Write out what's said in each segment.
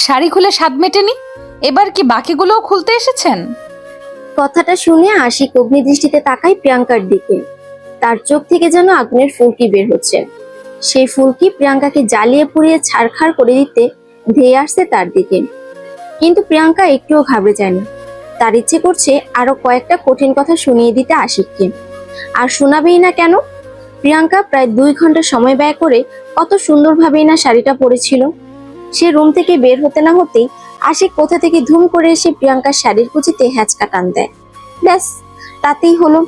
শাড়ি খুলে স্বাদ মেটেনি, এবার কি বাকিগুলোও খুলতে এসেছেন? কথাটা শুনে আশিক অগ্নিদৃষ্টিতে তাকায় প্রিয়াঙ্কার দিকে। তার চোখ থেকে যেন আগুনের ফুলকি বের হচ্ছে। সেই ফুলকি প্রিয়াঙ্কাকে জ্বালিয়ে পুড়িয়ে ছারখার করে দিতে ধেয়ে আসছে তার দিকে। কিন্তু প্রিয়াঙ্কা একটুও ঘাবড়ে যায়নি। তার ইচ্ছে করছে আরো কয়েকটা কঠিন কথা শুনিয়ে দিতে আশিককে। আর শোনাবেই না কেন? প্রিয়াঙ্কা প্রায় 2 ঘন্টা সময় ব্যয় করে কত সুন্দরভাবেই না শাড়িটা পরেছিল। সে রুম থেকে বের হতে না হতেই আশিক কোথা থেকে ধুম করে এসে প্রিয়াঙ্কার শাড়ির কুচিতে হ্যাচকা টান দেয়। ব্যাস, তাতেই হলো।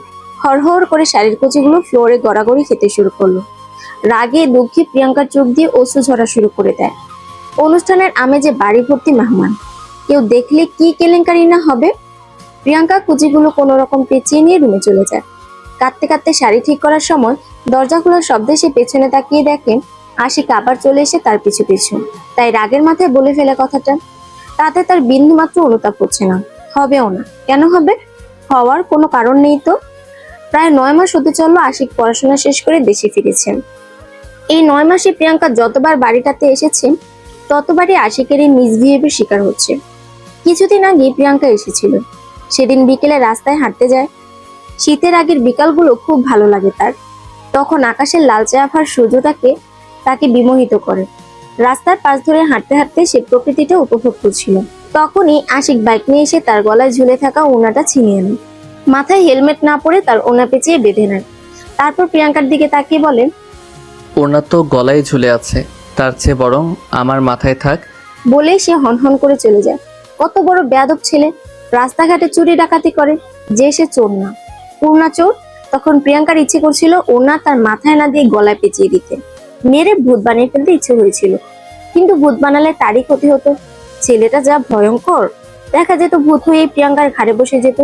হড়হড় করে শাড়ির কুচিগুলো ফ্লোরে গড়াগড়ি খেতে শুরু করলো। রাগে দুঃখে প্রিয়াঙ্কার চোখ দিয়ে অশ্রু ঝরা শুরু করে দেয়। অনুষ্ঠানের আমেজে বাড়ি ভর্তি মেহমান, কেউ দেখলে কি কেলেঙ্কারি না হবে। প্রিয়াঙ্কা কুচিগুলো কোনো রকম পেঁচিয়ে নিয়ে রুমে চলে যায়। কাঁদতে কাঁদতে শাড়ি ঠিক করার সময় দরজা খোলার শব্দে সে পেছনে তাকিয়ে দেখে আশিক আবার চলে এসে তার পিছু পিছু। তাই রাগের মাথায় বলে ফেলে কথাটা। তাতে তার বিন্দু মাত্র অনুতাপ হচ্ছে না, হবেও না। কেন হবে? হওয়ার কোনো কারণ নেই তো। প্রায় 9 মাস হতে চললো আশিক পড়াশোনা শেষ করে দেশে ফিরেছেন। এই 9 মাসে প্রিয়াঙ্কা যতবার বাড়িটাতে এসেছে ততবারই আশিকের এই মিসবিহেভের শিকার হচ্ছে। কিছুদিন আগে প্রিয়াঙ্কা এসেছিল। সেদিন বিকেলে রাস্তায় হাঁটতে যায়। শীতের আগের বিকালগুলো খুব ভালো লাগে তার। তখন আকাশের লালচে আভার সূর্যটাকে তাকে বিমোহিত করে। রাস্তার পাশ ধরে হাঁটতে হাঁটতে সে প্রকৃতিটা উপভোগ করছিল। তখনই আশিক বাইক নিয়ে এসে তার গলায় ঝুলে থাকা ওড়নাটা ছিনিয়ে নেয়। মাথায় হেলমেট না পরে তার ওড়না পেঁচিয়ে বেঁধে নেয়। তারপর প্রিয়াঙ্কার দিকে তাকিয়ে বলেন, ওড়না তো গলায় ঝুলে আছে, তার চেয়ে বরং আমার মাথায় থাক। বলেই সে হনহন করে চলে যায়। কত বড় বেয়াদব ছেলে, রাস্তাঘাটে চুরি ডাকাতি করে, যে সে চোর না, পূর্ণা চোর। তখন প্রিয়াঙ্কার ইচ্ছে করছিল ওড়না তার মাথায় না দিয়ে গলায় পেঁচিয়ে দিতে, মেরে ভূত বানিয়ে ফেলতে ইচ্ছে হয়েছিল। কিন্তু ভূত বানালে তারই ক্ষতি হতো। ছেলেটা যা ভয়ঙ্কর, দেখা যেত ভূত হয়ে প্রিয়াঙ্কার ঘাড়ে বসে যেত।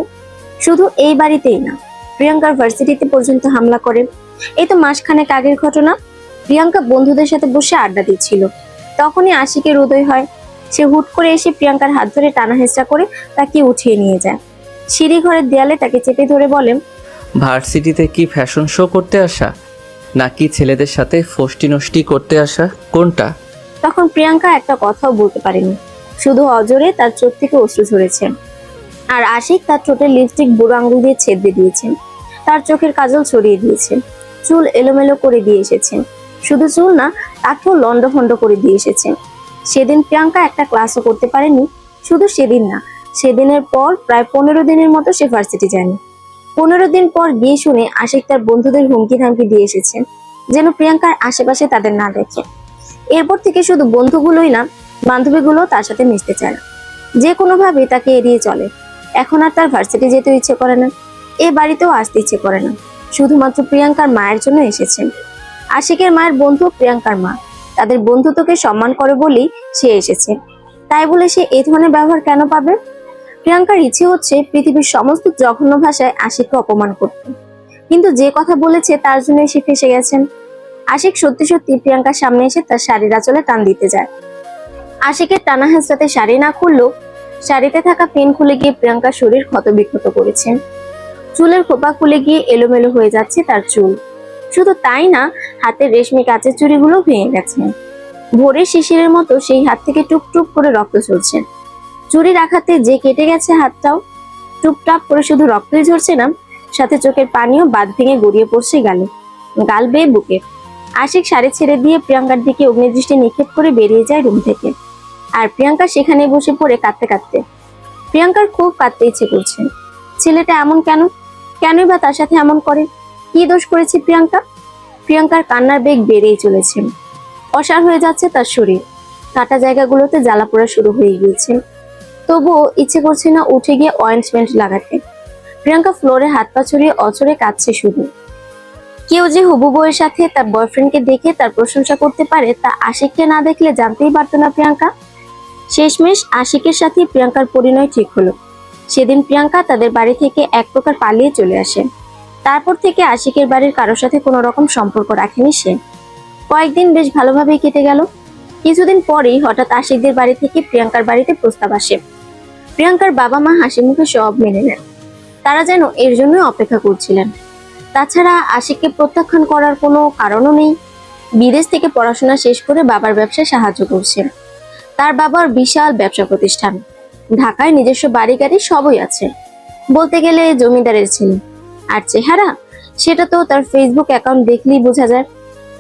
শুধু এই বাড়িতেই না, প্রিয়াঙ্কার ভার্সিটিতে পর্যন্ত হামলা করে। এই তো মাসখানেক আগের ঘটনা। প্রিয়াঙ্কা বন্ধুদের সাথে বসে আড্ডা দিচ্ছিল, তখনই আশিকের উদয় হয়। সে হুট করে এসে প্রিয়াঙ্কার হাত ধরে টানা হেঁচড়া করে তাকে উঠিয়ে নিয়ে যায়। সিঁড়ি ঘরের দেয়ালে তাকে চেপে ধরে বলেন, ভার্সিটিতে কি ফ্যাশন শো করতে আসা, নাকি ছেলেদের সাথে ফষ্টি নষ্টি করতে আসা, কোনটা? তখন প্রিয়াঙ্কা একটা কথাও বলতে পারেনি, শুধু অজরে তার চোখ থেকে অশ্রু ঝরেছে। আর আশিক তার ঠোঁটের লিপস্টিক বুড়ো আঙুল দিয়ে ছেদে দিয়েছেন, তার চোখের কাজল ছড়িয়ে দিয়েছেন, চুল এলোমেলো করে দিয়ে এসেছেন। শুধু চুল না, তাকেও লন্ডভন্ড করে দিয়ে এসেছেন। সেদিন প্রিয়াঙ্কা একটা ক্লাসও করতে পারেনি। শুধু সেদিন না, সেদিনের পর প্রায় 15 দিনের মতো সে ভার্সিটি যায়নি। 15 দিন পর গিয়ে শুনে আশিক তার বন্ধুদের হুমকি ধামকি দিয়ে এসেছেন যেন প্রিয়াঙ্কার আশেপাশে তাদের না দেখে। এরপর থেকে শুধু বন্ধুগুলোই না, বান্ধবীগুলো তার সাথে মিশতে চায় না, যে কোনোভাবে তাকে এড়িয়ে চলে। এখন আর তার ভার্সিটি যেতে ইচ্ছে করে না, এ বাড়িতেও আসতে ইচ্ছে করে না। শুধুমাত্র প্রিয়াঙ্কার মায়ের জন্য এসেছেন। আশিকের মায়ের বন্ধু প্রিয়াঙ্কার মা, তাদের বন্ধুত্বকে সম্মান করে বলেই সে এসেছে। তাই বলে সে এই ধরনের ব্যবহার কেন পাবে? প্রিয়াঙ্কার ইচ্ছে হচ্ছে পৃথিবীর সমস্ত জঘন্য ভাষায় আশিককে অপমান করতে, কিন্তু যে কথা বলেছে তার জন্য সে ফেঁসে গেছেন। আশিক সত্যি সত্যি প্রিয়াঙ্কার সামনে এসে তার শাড়ির আঁচলে টান দিতে যায়। আশিকের টানা হেঁচড়াতে শাড়ি না খুললেও শাড়িতে থাকা পিন খুলে গিয়ে প্রিয়াঙ্কার শরীর ক্ষতবিক্ষত করেছে। চুলের খোপা খুলে গিয়ে এলোমেলো হয়ে যাচ্ছে তার চুল। শুধু তাই না, হাতের রেশমি কাচের চুড়িগুলো ভেঙে গেছে। ভোরের শিশিরের মতো সেই হাত থেকে টুপটুপ করে রক্ত ঝরছে। চুরির আঘাতে যে কেটে গেছে হাতটাও, টুপটাপ করে শুধু রক্তই ঝরছে না, সাথে চোখের পানিও বাদ ভেঙে গড়িয়ে পড়ছে গালে, গাল বেয়ে বুকে। আশিক শাড়ি ছেড়ে দিয়ে প্রিয়াঙ্কার দিকে অগ্নিদৃষ্টি নিক্ষেপ করে বেরিয়ে যায় রুম থেকে। আর প্রিয়াঙ্কা সেখানে বসে পড়ে কাঁদতে কাঁদতে। প্রিয়াঙ্কার খুব কাঁদতে ইচ্ছে করছে। ছেলেটা এমন কেন, কেনই বা তার সাথে এমন করে? কি দোষ করেছে প্রিয়াঙ্কা? প্রিয়াঙ্কার কান্নার বেগ বেড়েই চলেছে। অসাড় হয়ে যাচ্ছে তার শরীর, কাটা জায়গাগুলোতে জ্বালা পোড়া শুরু হয়ে গিয়েছে। তবুও ইচ্ছে করছে না উঠে গিয়ে অয়েন্টমেন্ট লাগাতে। প্রিয়াঙ্কা ফ্লোরে হাত পা ছড়িয়ে অচরে কাঁদছে শুধু। কেউ যে হবু বউয়ের সাথে তার বয়ফ্রেন্ডকে দেখে তার প্রশংসা করতে পারে তা আশিককে না দেখলে জানতেই পারতো না প্রিয়াঙ্কা। শেষমেশ আশিকের সাথে প্রিয়াঙ্কার পরিণয় ঠিক হলো। সেদিন প্রিয়াঙ্কা তাদের বাড়ি থেকে এক প্রকার পালিয়ে চলে আসে। তারপর থেকে আশিকের বাড়ির কারোর সাথে কোনো রকম সম্পর্ক রাখেনি সে। কয়েকদিন বেশ ভালোভাবেই কেটে গেল। কিছুদিন পরেই হঠাৎ আশিকদের বাড়ি থেকে প্রিয়াঙ্কার বাড়িতে প্রস্তাব আসে। প্রিয়াঙ্কার বাবা মা হাসি মুখে সব মেনে নেন। তারা যেন এর জন্য অপেক্ষা করছিলেন। তাছাড়া আশিককে প্রত্যাখ্যান করার কোনো কারণও নেই। বিদেশ থেকে পড়াশোনা শেষ করে বাবার ব্যবসায় সাহায্য করছে। তার বাবার বিশাল ব্যবসা প্রতিষ্ঠান, ঢাকায় নিজস্ব বাড়ি গাড়ি সবই আছে, বলতে গেলে জমিদারের ছেলে। আর চেহারা, সেটা তো তার ফেসবুক অ্যাকাউন্ট দেখলেই বোঝা যায়।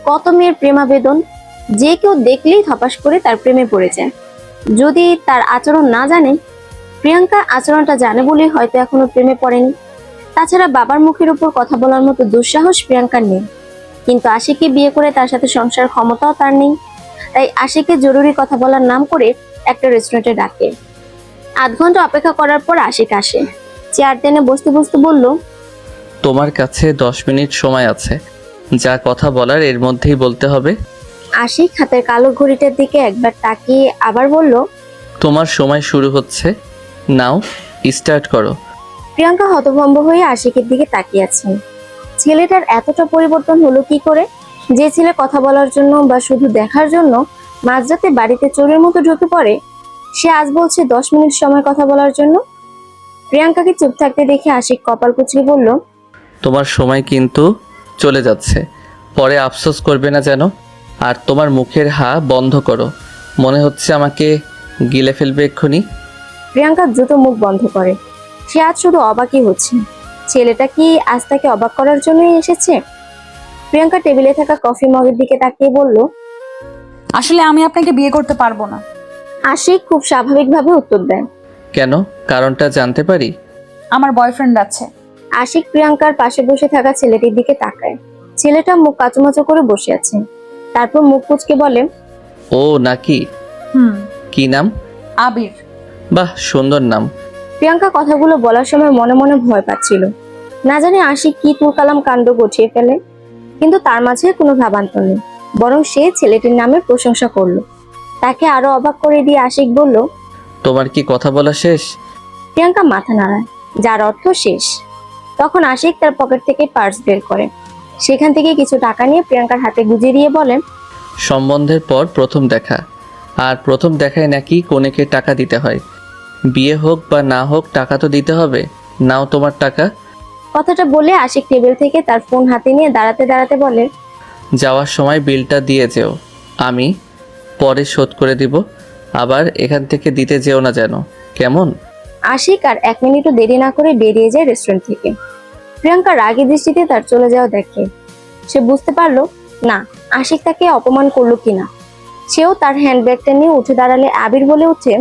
কত মেয়ের প্রেমাবেদন, যে কেউ দেখলেই ধপাস করে তার প্রেমে পড়ে যায়। যদি তার আচরণ না জানে, প্রিয়াঙ্কা আচরণটা জানে বলেই হয়তো এখনো প্রেমে পড়েনি। তাছাড়া বাবার মুখের উপর কথা বলার মতো দুঃসাহস প্রিয়াঙ্কার নেই, কিন্তু আশিককে বিয়ে করে তার সাথে সংসার ক্ষমতাও তার নেই। তাই আশিককে জরুরি কথা বলার নাম করে একটা রেস্টুরেন্টে ডাকে। আধ ঘন্টা অপেক্ষা করার পর আশিক আসে। চেয়ার টেনে বসতে বসতে বলল, তোমার কাছে 10 মিনিট সময় আছে, যা কথা বলার এর মধ্যেই বলতে হবে। আশিক হাতের কালো ঘড়িটার দিকে একবার তাকিয়ে আবার বলল, তোমার সময় শুরু হচ্ছে, নাও স্টার্ট করো। প্রিয়াঙ্কা হতভম্ব হয়ে আশিকের দিকে তাকিয়ে আছেন। ছেলেটার এতটা পরিবর্তন হলো কি করে? যে ছেলে কথা বলার জন্য বা শুধু দেখার জন্য মাঝরাতে বাড়িতে চোরের মতো ঢুকে পড়ে, সে আজ বলছে 10 মিনিট সময় কথা বলার জন্য। প্রিয়াঙ্কাকে চুপ থাকতে দেখে আশিক কপাল কুঁচকে বলল, তোমার সময় কিন্তু চলে যাচ্ছে, পরে আফসোস করবে না যেন। আর তোমার মুখের হা বন্ধ করো, মনে হচ্ছে আমাকে গিলে ফেলবে এক্ষুনি। প্রিয়াঙ্কা দ্রুত মুখ বন্ধ করে। সে আজ শুধু অবাকই হচ্ছে, ছেলেটা কি আজ তাকে অবাক করার জন্যই এসেছে? প্রিয়াঙ্কা টেবিলে থাকা কফি মগের দিকে তাকিয়ে বলল, আসলে আমি আপনাকে বিয়ে করতে পারবো না। আশিক খুব স্বাভাবিকভাবে উত্তর দেয়। কেন, কারণটা জানতে পারি? আমার বয়ফ্রেন্ড আছে। আশিক প্রিয়াঙ্কার পাশে বসে থাকা ছেলেটির দিকে তাকায়। ছেলেটা মুখ কাচুমাচু করে বসে আছে, তারপর মুখ কুচকে বলে, ও নাকি? হুম। কি নাম? আবির। বাহ, সুন্দর নাম। প্রিয়াঙ্কা কথাগুলো বলার সময় মনে মনে ভয় পাচ্ছিল, না জানি আশিক কি তুলকালাম কাণ্ড গঠিয়ে ফেলে। কিন্তু তার মাঝে কোনো ভাবান্তর নেই, বরং সে ছেলেটির নামের প্রশংসা করলো। তাকে আরো অবাক করে দিয়ে আশিক বলল, তোমার কি কথা বলা শেষ? প্রিয়াঙ্কা মাথা নাড়ায়, যার অর্থ শেষ। তখন আশিক তার পকেট থেকে পার্স বের করে, সেখান থেকে কিছু টাকা নিয়ে প্রিয়াঙ্কার হাতে গুঁজে দিয়ে বলেন, সম্বন্ধের পর প্রথম দেখা, আর প্রথম দেখায় নাকি কনেকে টাকা দিতে হয়। বিয়ে হোক বা না হোক টাকা তো দিতে হবে, নাও তোমার টাকা। কথাটা বলে আশিক টেবিল থেকে তার ফোন হাতে নিয়ে দাঁড়াতে দাঁড়াতে বলে, যাওয়ার সময় বিলটা দিয়ে যেও, আমি পরে শোধ করে দিব। আবার এখান থেকে দিতে যেও না যেন, কেমন? আশিক আর 1 মিনিটও দেরি না করে বেরিয়ে যায় রেস্টুরেন্ট থেকে। প্রিয়াঙ্কা রাগী দৃষ্টিতে তার চলে যাওয়া দেখে। সে বুঝতে পারলো না আশিক তাকে অপমান করলো কিনা। সেও তার হ্যান্ডব্যাগটা নিয়ে উঠে দাঁড়ালে আবির বলে ওঠে,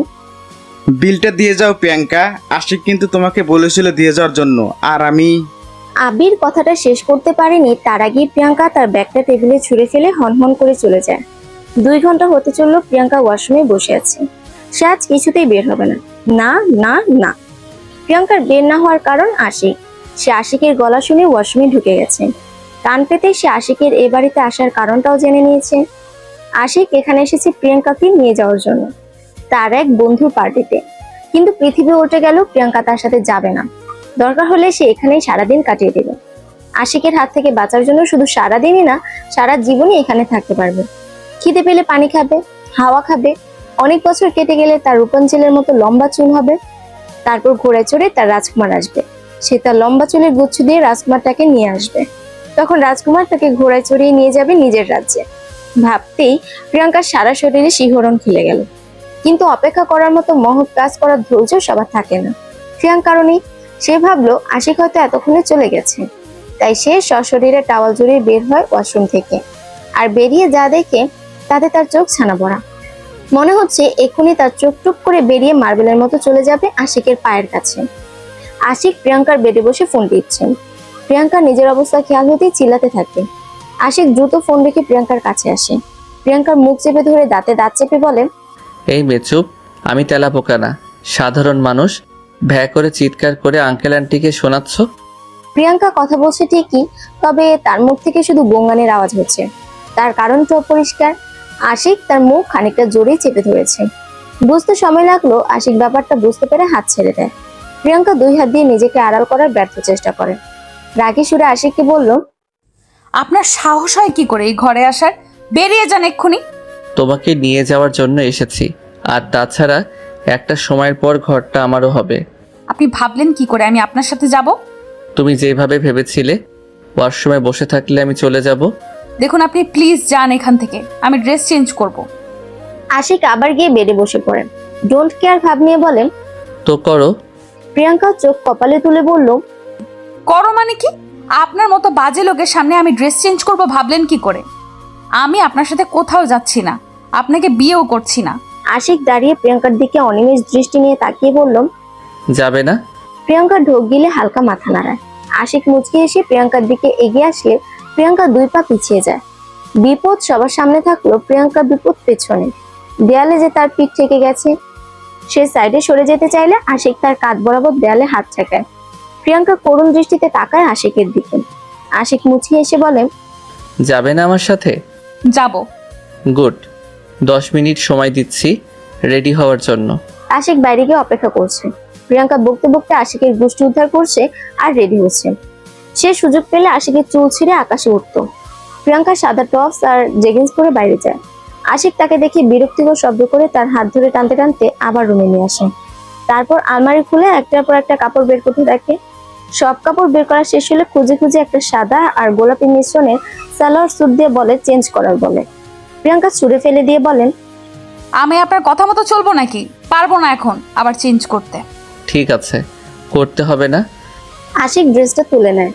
বিলটা দিয়ে যাও প্রিয়াঙ্কা, আশিক কিন্তু তোমাকে বলেছিল দিয়ে যাওয়ার জন্য। আর আমি আবির কথাটা শেষ করতে পারেনি, তার আগেই প্রিয়াঙ্কা তার ব্যাগটা টেবিলে ছুঁড়ে ফেলে হনহন করে চলে যায়। 2 ঘন্টা হতে চললো প্রিয়াঙ্কা ওয়াশরুমে বসে আছে। সে আজ কিছুতেই বের হবে না, না না না। প্রিয়াঙ্কার বের না হওয়ার কারণ আশিক। সে আশিকের গলা শুনে ওয়াশরুমে ঢুকে গেছে। কান পেতে সে আশিকের এ বাড়িতে আসার কারণটাও জেনে নিয়েছে। আশিক এখানে এসেছে প্রিয়াঙ্কাকে নিয়ে যাওয়ার জন্য, তার এক বন্ধুর পার্টিতে। কিন্তু পৃথিবী উল্টে গেল, প্রিয়াঙ্কা তার সাথে যাবে না। দরকার হলে সে এখানেই সারাদিন কাটিয়ে দেবে। আশিকের হাত থেকে বাঁচার জন্য শুধু সারাদিনই না, সারা জীবনই এখানে থাকতে পারবে। খিদে পেলে পানি খাবে, হাওয়া খাবে। অনেক বছর কেটে গেলে তার রূপাঞ্চলের মতো লম্বা চুল হবে। তারপর ঘোড়ায় চড়ে তার রাজকুমার আসবে। সে তার লম্বা চুলের গুচ্ছ দিয়ে রাজকুমারটাকে নিয়ে আসবে। তখন রাজকুমার তাকে ঘোড়ায় চড়িয়ে নিয়ে যাবে নিজের রাজ্যে। ভাবতেই প্রিয়াঙ্কার সারা শরীরে শিহরণ খেলে গেল। কিন্তু অপেক্ষা করার মতো মহৎ কাজ করার ধৈর্য সবার থাকে না। প্রিয়াঙ্কার নেই। সে ভাবলো আশিক হয়তো এতক্ষণে চলে গেছে। তাই সে সশরীরে টাওয়াল জড়িয়ে বের হয় ওয়াশরুম থেকে। আর বেরিয়ে যা দেখে তাতে তার চোখ ছানা পড়া। মনে হচ্ছে এক্ষুনি তার চোখ টুপ করে বেরিয়ে মার্বেলের মতো চলে যাবে আশিকের পায়ের কাছে। আশিক প্রিয়াঙ্কার বেডে বসে ফোন টিপছেন। প্রিয়াঙ্কা নিজের অবস্থা খেয়াল হতেই চিল্লাতে থাকে। আশিক দ্রুত ফোন রেখে প্রিয়াঙ্কার কাছে আসে। প্রিয়াঙ্কার মুখ চেপে ধরে দাঁতে দাঁত চেপে বলে, এই মেচুপ, আমি তেলাপোকা না, সাধারণ মানুষ। ভ্যা করে চিৎকার করে আঙ্কেল আন্টিকে শোনাচ্ছ? প্রিয়াঙ্কা কথা বলছে ঠিকই, তবে তার মুখ থেকে শুধু গোঙানির আওয়াজ হচ্ছে। তার কারণটা পরিষ্কার। আশিক তার মুখ খানিকটা জোরেই চেপে ধরেছে। বুঝতে সময় লাগলো। আশিক ব্যাপারটা বুঝতে পেরে হাত ছেড়ে দেয়। প্রিয়াঙ্কা 2 হাত দিয়ে নিজেকে আড়াল করার ব্যর্থ চেষ্টা করে। রাগী সুরে আশিককে বলল, আপনার সাহস হয় কি করে এই ঘরে আসার? বেরিয়ে যান এক্ষুনি। তোমাকে নিয়ে যাওয়ার জন্য এসেছি, আর তাছাড়া একটা সময়ের পর ঘরটা আমারও হবে। আপনি ভাবলেন কি করে আমি আপনার সাথে যাব? তুমি যেভাবে ভেবেছিলে ওয়াশরুমে বসে থাকলে আমি চলে যাব। দেখুন আপনি প্লিজ যান এখান থেকে, আমি ড্রেস চেঞ্জ করব। আশিক আবার গিয়ে বেডে বসে পড়েন। ডোন্ট কেয়ার ভাব নিয়ে বলেন। তো করো। প্রিয়াঙ্কা চোখ কপালে তুলে বলল, করো মানে কি? আপনার মতো বাজে লোকের সামনে আমি ড্রেস চেঞ্জ করব ভাবলেন কি করে? আমি আপনার সাথে কোথাও যাচ্ছি না, আপনাকে বিয়েও করছি না। আশিক দাঁড়িয়ে প্রিয়াঙ্কার দিকে অনিমেষ দৃষ্টি নিয়ে তাকিয়ে বলল। যাবে না? প্রিয়াঙ্কা ঢোক গিলে হালকা মাথা নাড়ায়। আশিক মুচকি এসে প্রিয়াঙ্কার দিকে এগিয়ে আসলে প্রিয়াঙ্কা 2 পা পিছিয়ে যায়। বিপদ সবার সামনে থাকলো, প্রিয়াঙ্কা বিপদ পেছনে। দেয়ালে যে তার পিঠ থেকে গেছে। সে সাইডে সরে যেতে চাইলে আশিক তার কাঁধ বরাবর দেয়ালে হাত ঠেকায়। প্রিয়াঙ্কা করুণ দৃষ্টিতে তাকায় আশিকের দিকে। আশিক মুচকি এসে বলে, যাবে না আমার সাথে? যাব। গুড। 10 মিনিট সময় দিচ্ছি রেডি হওয়ার জন্য। আশিক বাইরে গিয়ে অপেক্ষা করছে। প্রিয়াঙ্কা বকতে বকতে আশিকের গোষ্ঠী উদ্ধার করছে আর রেডি হচ্ছে। সে সুযোগ পেলে আশিকের চুল ছিঁড়ে আকাশে উঠতো। প্রিয়াঙ্কা সাদা টপস আর জেগিন্স পরে বাইরে যায়। আশিক তাকে দেখে বিরক্তিকর শব্দ করে তার হাত ধরে টানতে টানতে আবার রুমে নিয়ে আসে। তারপর আলমারি খুলে একটার পর একটা কাপড় বের করতে দেখে। সব কাপড় বের করা শেষ হলে খুঁজে খুঁজে একটা সাদা আর গোলাপি মিশ্রণে সালোয়ার স্যুট দিয়ে বলে চেঞ্জ করার বলে। প্রিয়াঙ্কা ছুঁড়ে ফেলে দিয়ে বলেন, আমি আপনার কথা মতো চলবো নাকি? পারবো না এখন আবার চেঞ্জ করতে। ঠিক আছে, করতে হবে না। আশিক ড্রেসটা তুলে নেয়।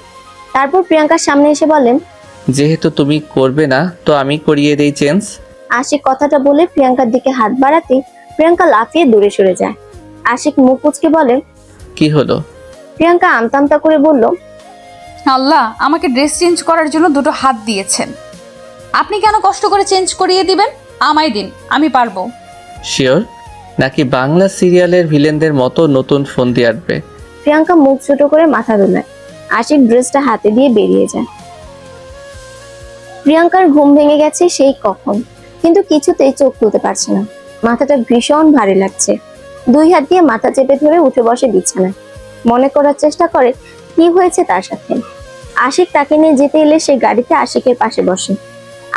তারপর প্রিয়াঙ্কার সামনে এসে বলেন, যেহেতু তুমি করবে না তো আমি করিয়ে দেই চেঞ্জ। আশিক কথাটা বলে প্রিয়াঙ্কার দিকে হাত বাড়াতেই প্রিয়াঙ্কা লাফিয়ে দূরে সরে যায়। আশিক মুখ কুঁচকে বলে, কি হলো? প্রিয়াঙ্কা আমতা করে বলল, আল্লাহ আমাকে ড্রেস চেঞ্জ করার জন্য 2টো হাত দিয়েছেন, আপনি কেন কষ্ট করে চেঞ্জ করিয়ে দিবেন? আমায় দিন, আমি পারবো। শিওর? নাকি বাংলা সিরিয়ালের ভিলেনদের মতো নতুন ফোন দিয়ে আসবে? প্রিয়াঙ্কা মুখ ছোট করে মাথা দোলায়। আশিক ড্রেসটা হাতে দিয়ে বেরিয়ে যায়। প্রিয়াঙ্কার ঘুম ভেঙে গেছে সেই কখন, কিন্তু কিছুতেই চোখ খুলতে পারছে না। মাথাটা ভীষণ ভারী লাগছে। 2 হাত দিয়ে মাথা চেপে ধরে উঠে বসে বিছানায়। মনে করার চেষ্টা করে কি হয়েছে তার সাথে। আশিক তাকে নিয়ে যেতে এলে সে গাড়িতে আশিকের পাশে বসে।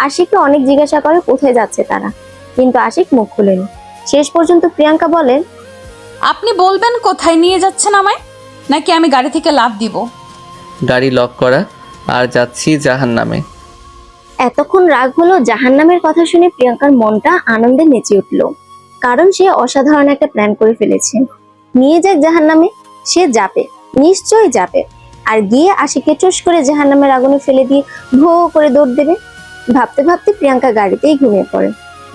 আশিককে অনেক জিজ্ঞাসা করে কোথায় যাচ্ছে তারা, কিন্তু আশিক মুখ খুলেনি। শেষ পর্যন্ত প্রিয়াঙ্কা বলেন, আপনি বলবেন কোথায় নিয়ে যাচ্ছেন আমায়, নাকি আমি গাড়ি থেকে লাফ দিব? গাড়ি লক করা, আর যাচ্ছি জাহান্নামে। এতক্ষণ রাগ হলো জাহান্নামের কথা শুনে প্রিয়াঙ্কার মনটা আনন্দে নেচে উঠল। কারণ সে অসাধারণ একটা প্ল্যান করে ফেলেছে। নিয়ে যাক জাহান্নামে, সে যাবে, নিশ্চয়ই যাবে। আর গিয়ে আশিকে টুস করে জাহান্নামের আগুনে ফেলে দিয়ে ভো করে দৌড় দেবে। ভাবতে ভাবতে প্রিয়াঙ্কা গাড়িতেই ঘুমিয়ে পড়ে।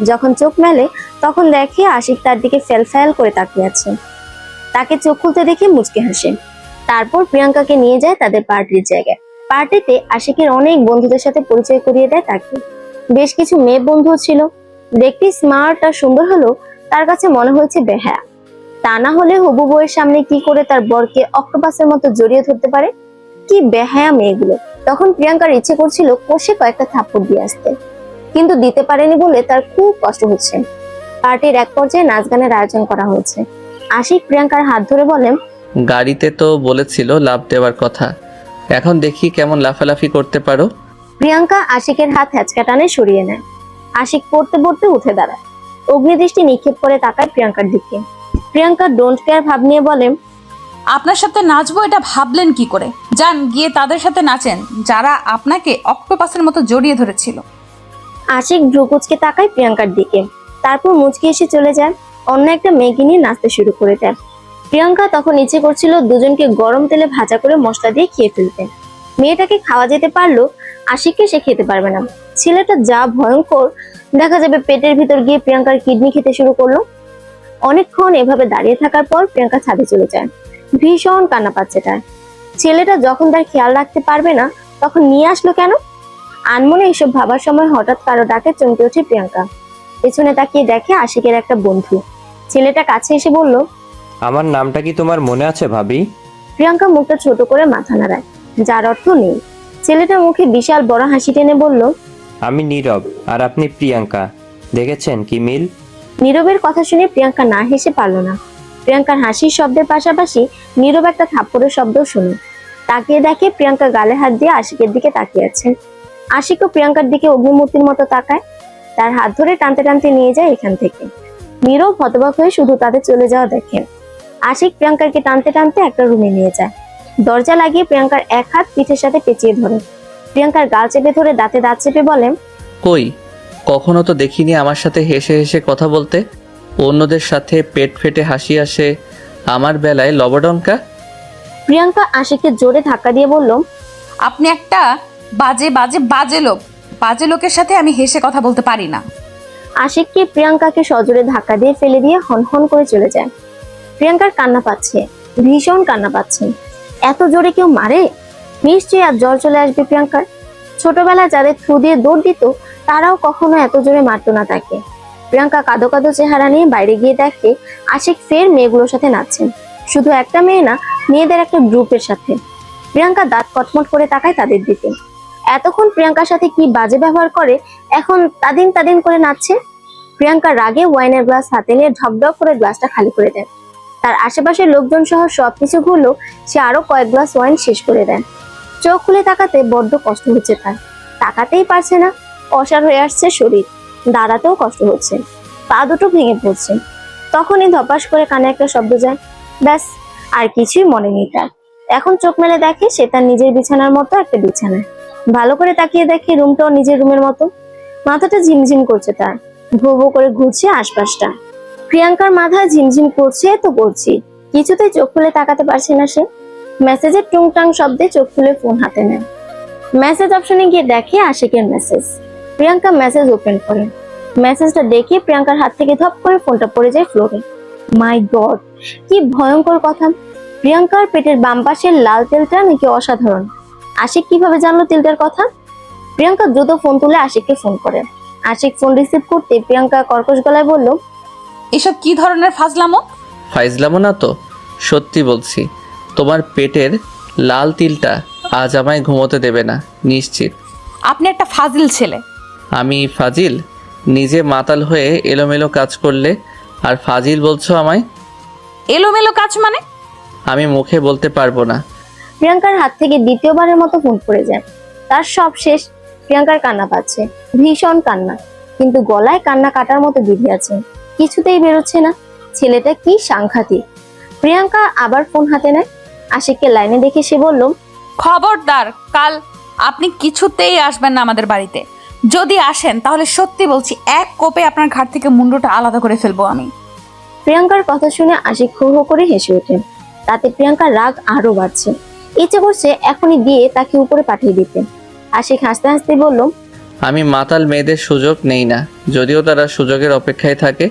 যখন চোখ মেলে তখন দেখে আশিক তার দিকে ফ্যাল করে তাকিয়ে আছে। তাকে চোখ খুলতে দেখে মুচকে হাসে। তারপর প্রিয়াঙ্কাকে নিয়ে যায় তাদের পার্টির জায়গায়। পার্টিতে আশিকের অনেক বন্ধুদের সাথে পরিচয় করিয়ে দেয় তাকে। বেশ কিছু মেয়ে বন্ধুও ছিল। দেখতে স্মার্ট আর সুন্দর হলেও তার কাছে মনে হয়েছে বেহায়া। তা না হলে হবু বউয়ের সামনে কি করে তার বরকে অক্টোপাসের মতো জড়িয়ে ধরতে পারে? কি বেহায়া মেয়েগুলো। তখন প্রিয়াঙ্কার ইচ্ছে করছিল কষে কয়েকটা থাপ্পড় দিয়ে আসতে, কিন্তু দিতে পারেনি বলে তার খুব কষ্ট হচ্ছে। পার্টির এক পর্যায়ে নাচ গানের আয়োজন করা হয়েছে। আশিক প্রিয়াঙ্কার হাত ধরে বলেন, গাড়িতে তো বলেছিল লাফ দেওয়ার কথা, এখন দেখি কেমন লাফালাফি করতে পারো। প্রিয়াঙ্কা আশিকের হাত হ্যাচকা টানে সরিয়ে নেয়। আশিক পড়তে পড়তে উঠে দাঁড়ায়। অগ্নিদৃষ্টি নিক্ষেপ করে তাকায় প্রিয়াঙ্কার দিকে। প্রিয়াঙ্কা ডোন্ট কেয়ার ভাব নিয়ে বলে, আপনার সাথে নাচবো এটা ভাবলেন কি করে? যান গিয়ে তাদের সাথে নাচেন যারা আপনাকে অক্টোপাসের মতো জড়িয়ে ধরেছিল। আশিক ভ্রুকুচকে তাকায় প্রিয়াঙ্কার দিকে, তারপর মুচকি এসে চলে যায়। অন্য একটা মেয়েকে নিয়ে নাচতে শুরু করে দেয়। প্রিয়াঙ্কা তখন ইচ্ছে করছিল দুজনকে গরম তেলে ভাজা করে মশলা দিয়ে খেয়ে ফেলতে। মেয়েটাকে খাওয়া যেতে পারলো, আশিককে সে খেতে পারবে না। ছেলেটা যা ভয়ঙ্কর, দেখা যাবে পেটের ভিতর গিয়ে প্রিয়াঙ্কার কিডনি খেতে শুরু করলো। অনেকক্ষণ এভাবে দাঁড়িয়ে থাকার পর প্রিয়াঙ্কা ছাদে চলে যায়। ভীষণ কান্না পাচ্ছে তার। ছেলেটা যখন তার খেয়াল রাখতে পারবে না তখন নিয়ে আসলো কেন? আনমনে এসব ভাবার সময় হঠাৎ কারো ডাকে চমকে ওঠে প্রিয়াঙ্কা। পেছনে তাকিয়ে দেখে আশিকের একটা বন্ধু। ছেলেটা কাছে এসে বলল, আমার নামটা কি তোমার মনে আছে ভাবি? প্রিয়াঙ্কা মুখটা ছোট করে মাথা নাড়ায়, যার অর্থ নেই। ছেলেটার মুখে বিশাল বড় হাসি টেনে বলল, আমি নীরব আর আপনি প্রিয়াঙ্কা, দেখেছেন কি মিল? নীরবের কথা শুনে প্রিয়াঙ্কা না হেসে পারল না। প্রিয়াঙ্কার হাসির শব্দের পাশাপাশি নীরব একটা থাপ্পড়ের শব্দও শুনে। তাকিয়ে দেখে প্রিয়াঙ্কা গালে হাত দিয়ে আশিকের দিকে তাকিয়ে আছে। আশিকও প্রিয়াঙ্কার দিকে অগ্নিমূর্তির মতো তাকায়। তার হাত ধরে টানতে টানতে নিয়ে যায় এখান থেকে। নীরব হতবাক হয়ে শুধু তাদের চলে যাওয়া দেখে। আশিক প্রিয়াঙ্কাকে টানতে টানতে একটা রুমে নিয়ে যায়। দরজা লাগিয়ে প্রিয়াঙ্কার এক হাত পিঠের সাথে পেঁচিয়ে ধরে। প্রিয়াঙ্কার গাল চেপে ধরে দাঁতে দাঁত চেপে বলে, কই কখনো তো দেখিনি আমার সাথে হেসে হেসে কথা বলতে। অন্যদের সাথে পেট ফেটে হাসি আসে, আমার বেলায় লবডঙ্কা। প্রিয়াঙ্কা আশিককে জোরে ধাক্কা দিয়ে বলল, আপনি একটা বাজে বাজে বাজে লোক। বাজে লোকের সাথে আমি হেসে কথা বলতে পারি না। আশিককে প্রিয়াঙ্কাকে সজোরে ধাক্কা দিয়ে ফেলে দিয়ে হনহন করে চলে যায়। প্রিয়াঙ্কার কান্না পাচ্ছে, ভীষণ কান্না পাচ্ছে। এত জোরে কেউ মারে? নিশ্চয়ই আর জ্বর চলে আসবে প্রিয়াঙ্কার। ছোটবেলায় যাদের থ্রু দিয়ে দৌড় দিত তারাও কখনো এত জোরে মারতো না তাকে। প্রিয়াঙ্কা কাঁদো কাঁদো চেহারা নিয়ে বাইরে গিয়ে দেখে আশিক ফের মেয়েগুলোর সাথে নাচছেন। শুধু একটা মেয়ে না, মেয়েদের একটা গ্রুপের সাথে। প্রিয়াঙ্কা দাঁত কটমট করে তাকায় তাদের দিকে। এতক্ষণ প্রিয়াঙ্কার সাথে কি বাজে ব্যবহার করে, এখন তাদিন তাদিন করে নাচছে। প্রিয়াঙ্কা রাগে ওয়াইনের গ্লাস হাতে নিয়ে ঢকঢক করে গ্লাসটা খালি করে দেয়। তার আশেপাশের লোকজন সহ সবকিছু ভুলো সে আরো কয়েক গ্লাস ওয়াইন শেষ করে দেয়। চোখ খুলে তাকাতে বড্ড কষ্ট হচ্ছে তার। তাকাতেই পারছে না, অসাড় হয়ে আসছে শরীর, দাঁড়াতেও কষ্ট হচ্ছে, পা দুটো ভেঙে পড়ছে। তখনই ধপাস করে কানে একটা শব্দ যায়। ব্যাস, আর কিছুই মনে নেই তার। এখন চোখ মেলে দেখে সে তার নিজের বিছানার মতো একটা বিছানায়। ভালো করে তাকিয়ে দেখে রুমটাও নিজের রুমের মতো। মাথাটা ঝিমঝিম করছে তার, ভো ভো করে ঘুরছে আশপাশটা। প্রিয়াঙ্কার মাথায় ঝিমঝিম করছে তো করছি, কিছুতেই চোখ খুলে তাকাতে পারছে না সে। মেসেজের টুংটাং শব্দে চোখ খুলে ফোন হাতে নেয়। মেসেজ অপশনে গিয়ে দেখে আশিকের মেসেজ। প্রিয়াঙ্কা মেসেজ ওপেন করে। মেসেজটা দেখে প্রিয়াঙ্কার হাত থেকে ধপ করে ফোনটা পড়ে যায় ফ্লোরে। মাই গড, কি ভয়ঙ্কর কথা! প্রিয়াঙ্কার পেটের বাম পাশের লাল তেলটা নাকি অসাধারণ। আশিক কিভাবে জানলো তেলটার কথা? প্রিয়াঙ্কা দ্রুত ফোন তুলে আশিককে ফোন করে। আশিক ফোন রিসিভ করতে প্রিয়াঙ্কা কর্কশ গলায় বলল, এসব কি ধরনের ফাজলামো? ফাইজলামো না তো, সত্যি বলছি। তোমার পেটের লাল তিলটা আজ আমায় ঘুমোতে দেবে না, নিশ্চিত। আপনি একটা ফাজিল ছেলে। আমি ফাজিল? নিজে মাতাল হয়ে এলোমেলো কাজ করলে আর ফাজিল বলছো আমায়? এলোমেলো কাজ মানে? আমি মুখে বলতে পারবো না। প্রিয়াঙ্কার হাত থেকে দ্বিতীয়বারের মতো ফোন পড়ে যায়। তার সব শেষ। প্রিয়াঙ্কার কান্না পাচ্ছে, ভীষণ কান্না, কিন্তু গলায় কান্না কাটার মতো বিধি আছে, কিছুতেই বেরোচ্ছে না। ছেলেটা কি সাংঘাতিক। প্রিয়াঙ্কা আবার ফোন হাতে নেয়। আশিককে লাইনে দেখে সে বলল, খবরদার, কাল আপনি কিছুতেই আসবেন না আমাদের বাড়িতে। যদি আসেন তাহলে সত্যি বলছি এক কোপে আপনার ঘাট থেকে মুন্ডটা আলাদা করে ফেলবো আমি। প্রিয়াঙ্কার কথা শুনে আশিক হো হো করে হেসে ওঠে। তাতে প্রিয়াঙ্কার রাগ আরো বাড়ছে। ইচ্ছে করছে এখনই দিয়ে তাকে উপরে পাঠিয়ে দিতে। আশিক হাসতে হাসতে বলল, আমি মাতাল মেয়েদের সুযোগ নেই না, যদিও তারা সুযোগের অপেক্ষায় থাকে।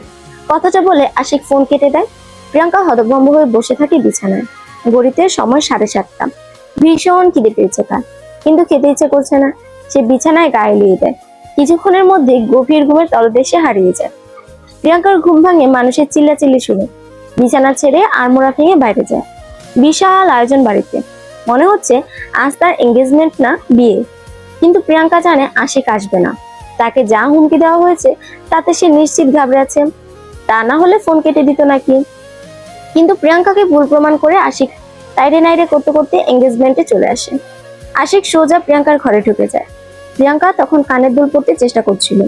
কথাটা বলে আশিক ফোন কেটে দেয়। প্রিয়াঙ্কা হতভম্ব হয়ে বসে থাকে বিছানায়। ঘড়িতে সময় 7:30। ভীষণ খিদে পেয়েছে তার, কিন্তু খেতে ইচ্ছে করছে না। সে বিছানায় গায়ে লিয়ে দেয়। কিছুক্ষণের মধ্যে গভীর ঘুমের তলদেশে হারিয়ে যায়। প্রিয়াঙ্কার ঘুম ভাঙে মানুষের চিল্লাচিল্লি শুনে। বিছানা ছেড়ে আড়মোড়া ভেঙে বাইরে যায়। বিশাল আয়োজন বাড়িতে, মনে হচ্ছে আজ তার এঙ্গেজমেন্ট না বিয়ে। কিন্তু প্রিয়াঙ্কা জানে আশিক আসবে না। তাকে যা হুমকি দেওয়া হয়েছে তাতে সে নিশ্চিত ঘাবড়েছে, তা না হলে ফোন কেটে দিত নাকি। কিন্তু প্রিয়াঙ্কাকে ভুল প্রমাণ করে আশিক তাইরে নাইরে করতে করতে এঙ্গেজমেন্টে চলে আসে। আশিক সোজা প্রিয়াঙ্কার ঘরে ঢুকে যায়। প্রিয়াঙ্কা তখন কানের দুল পড়তে চেষ্টা করছিল।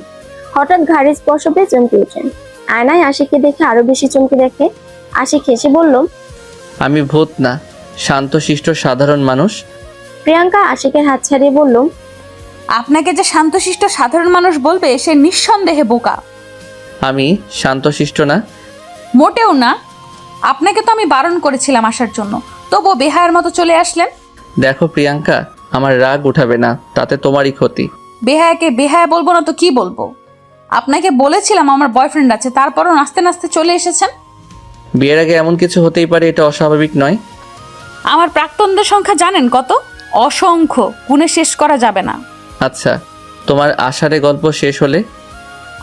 হঠাৎ ঘাড়ে স্পর্শ পেয়ে চমকে ওঠেন। আয়নায় আশিককে দেখে আরো বেশি চমকে দেখে। আশিক হেসে বলল, আমি ভূত না, শান্তশিষ্ট সাধারণ মানুষ। প্রিয়াঙ্কা আশিকের হাত ছাড়িয়ে বলল, আপনাকে যে শান্তশিষ্ট সাধারণ মানুষ বলবে সে নিঃসন্দেহে বোকা। আমি শান্তশিষ্ট না। মোটেও না। আপনাকে তো আমি বারণ করেছিলাম আসার জন্য, তবুও বেহায়ার মতো চলে আসলেন। দেখো প্রিয়াঙ্কা, আমার রাগ উঠাবে না, তাতে তোমারই ক্ষতি। বেহায়াকে বেহায়া বলবো না তো কি বলবো? আপনাকে বলেছিলাম আমার বয়ফ্রেন্ড আছে, তারপরও নাচতে নাচতে চলে এসেছেন। বিয়ের আগে এমন কিছু হতেই পারে, এটা অস্বাভাবিক নয়। আমার প্রাক্তনদের সংখ্যা জানেন কত? অসংখ্য, গুণে শেষ করা যাবে না। আচ্ছা, তোমার আষাঢ়ে গল্প শেষ হলে?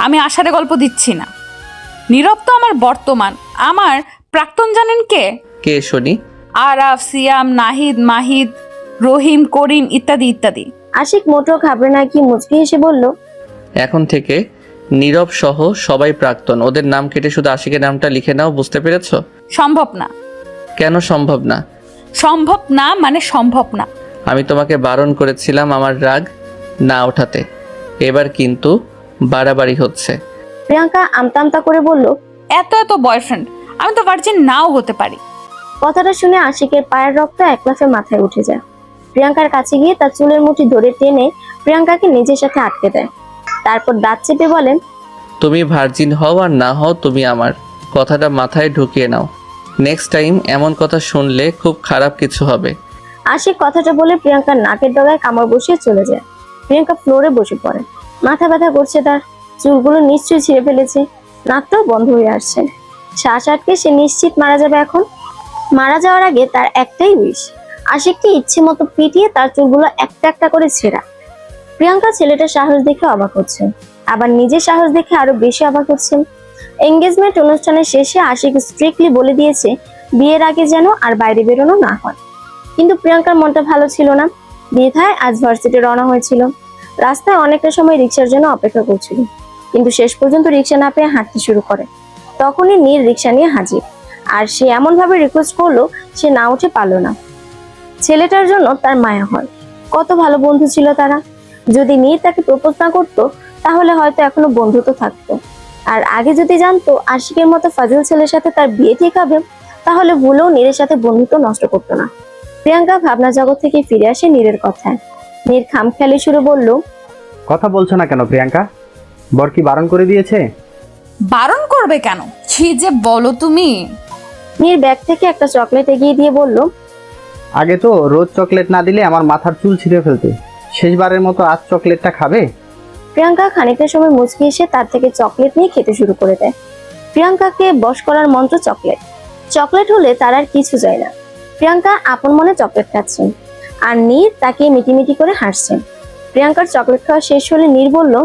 আমি আষাঢ়ে গল্প দিচ্ছি না। নীরব তো আমার বর্তমান। আমার প্রাক্তন জানেন কে? কে শুনি? আরাফ, সিয়াম, নাহিদ, মাহিদ, রহিম, করিম ইত্যাদি ইত্যাদি। আশিক মোটেও ঘাবড়ে না কি মুচকি হেসে বলল, এখন থেকে নীরব সহ সবাই প্রাক্তন। ওদের নাম কেটে শুধু আশিকের নামটা লিখে নাও, বুঝতে পেরেছো? সম্ভব না। কেন সম্ভব না? সম্ভব না মানে সম্ভব না। আমি তোমাকে বারণ করেছিলাম আমার রাগ না ওঠাতে, এবার কিন্তু বাড়াবাড়ি হচ্ছে। প্রিয়াঙ্কা আমতা আমতা করে বলল, এত এত বয়ফ্রেন্ড, আমি তো ভার্জিন নাও হতে পারি। কথাটা শুনে আশিকের পায়ের রক্ত এক লাফে মাথায় উঠে যায়। প্রিয়াঙ্কার কাছে গিয়ে তার চুলের মুঠি ধরে টেনে প্রিয়াঙ্কাকে নিজের সাথে আটকে দেয়। তারপর দাঁত চেপে বলেন, তুমি ভার্জিন হও আর না হও, তুমি আমার কথাটা মাথায় ঢুকিয়ে নাও। নেক্সট টাইম এমন কথা শুনলে খুব খারাপ কিছু হবে। আশিক কথাটা বলে প্রিয়াঙ্কার নাকের ডগায় কামড় বসিয়ে চলে যায়। প্রিয়াঙ্কা ফ্লোরে বসে পড়ে। মাথা ব্যথা করছে তার, চুলগুলো নিশ্চয়ই ছিঁড়ে ফেলেছে, নাকটাও বন্ধ হয়ে আসছে। শ্বাস আটকে সে নিশ্চিত মারা যাবে এখন। মারা যাওয়ার আগে তার একটাই উইশ, আশিককে ইচ্ছে মতো পিটিয়ে তার চুলগুলো একটা একটা করে ছেঁড়া। প্রিয়াঙ্কা ছেলেটার সাহস দেখে অবাক হচ্ছে, আবার নিজের সাহস দেখে আরো বেশি অবাক হচ্ছেন। এঙ্গেজমেন্ট অনুষ্ঠানের শেষে আশিক স্ট্রিক্টলি বলে দিয়েছে বিয়ের আগে যেন আর বাইরে বেরোনো না হয়। কিন্তু প্রিয়াঙ্কার মনটা ভালো ছিল না। বিধায় আজ ভার্সিটি রওনা হয়েছিল। রাস্তায় অনেকটা সময় রিক্সার জন্য অপেক্ষা করছিল, কিন্তু শেষ পর্যন্ত রিক্সা না পেয়ে হাঁটতে শুরু করে। তখনই নীর রিক্সা নিয়ে হাজির, আর সে এমন ভাবে রিকোয়েস্ট করলো সে না উঠে পারলো না। ছেলেটার জন্য তার মায়া হয়, কত ভালো বন্ধু ছিল তারা। যদি নীর তাকে প্রপোজ না করতো তাহলে হয়তো এখনো বন্ধুত্ব থাকতো। আর আগে যদি জানতো আশিকের মতো ফাজিল ছেলের সাথে তার বিয়ে ঠিক হবে, তাহলে ভুলেও নীরের সাথে বন্ধুত্ব নষ্ট করতো না। প্রিয়াঙ্কা ভাবনা জগৎ থেকে ফিরে আসে নীরের কথায়। নীর খামখেয়ালি সুরে বলল, কথা বলছো না কেন প্রিয়াঙ্কা? বর কি বারণ করে দিয়েছে? বারণ করবে কেন? কি যে বলো তুমি। নীর ব্যাগ থেকে একটা চকলেট এগিয়ে দিয়ে বলল, আগে তো রোজ চকলেট না দিলে আমার মাথার চুল ছিঁড়ে ফেলতে, শেষবারের মতো আজ চকলেটটা খাবে? প্রিয়াঙ্কা খানিকটা সময় মুচকি এসে তার থেকে চকলেট নিয়ে খেতে শুরু করে দেয়। প্রিয়াঙ্কাকে বশ করার মন্ত্র চকলেট। চকলেট হলে তার আর কিছু যায় না। প্রিয়াঙ্কা আপন মনে চকলেট খাচ্ছেন, আর নীর তাকে মিটিমিটি করে হাসছেন। প্রিয়াঙ্কার চকলেট খাওয়া শেষ হলে নীর বলল,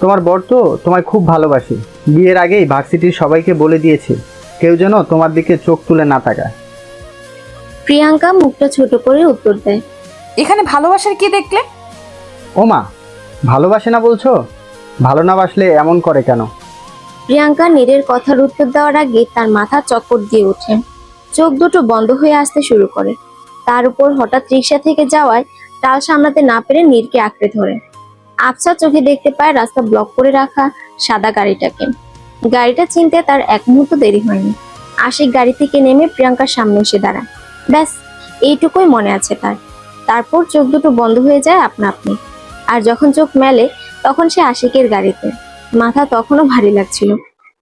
তোমার বর তো তোমায় খুব ভালোবাসে, বিয়ের আগেই ভার্সিটির সবাইকে বলে দিয়েছে কেউ যেন তোমার দিকে চোখ তুলে না তাকায়। প্রিয়াঙ্কা মুখটা ছোট করে উত্তর দেয়, এখানে ভালোবাসার কি দেখলে? ও মা, ভালোবাসে না বলছো? ভালো না বাসলে এমন করে কেন? প্রিয়াঙ্কা নীরের কথার উত্তর দেওয়ার আগে তার মাথা চক্কর দিয়ে ওঠে, চোখ দুটো বন্ধ হয়ে আসতে শুরু করে। তার উপর হঠাৎ রিক্সা থেকে যাওয়ায় টাল সামলাতে না পেরে নীরকে আঁকড়ে ধরে। আবছা চোখে দেখতে পায় রাস্তা ব্লক করে রাখা সাদা গাড়িটাকে। গাড়িটা চিনতে তার এক মুহূর্ত দেরি হয়নি। আশিক গাড়ি থেকে নেমে প্রিয়াঙ্কার সামনে এসে দাঁড়ায়। ব্যাস এইটুকুই মনে আছে তার। তারপর চোখ দুটো বন্ধ হয়ে যায় আপনা আপনি। আর যখন চোখ মেলে তখন সে আশিকের গাড়িতে। মাথা তখনও ভারী লাগছিল।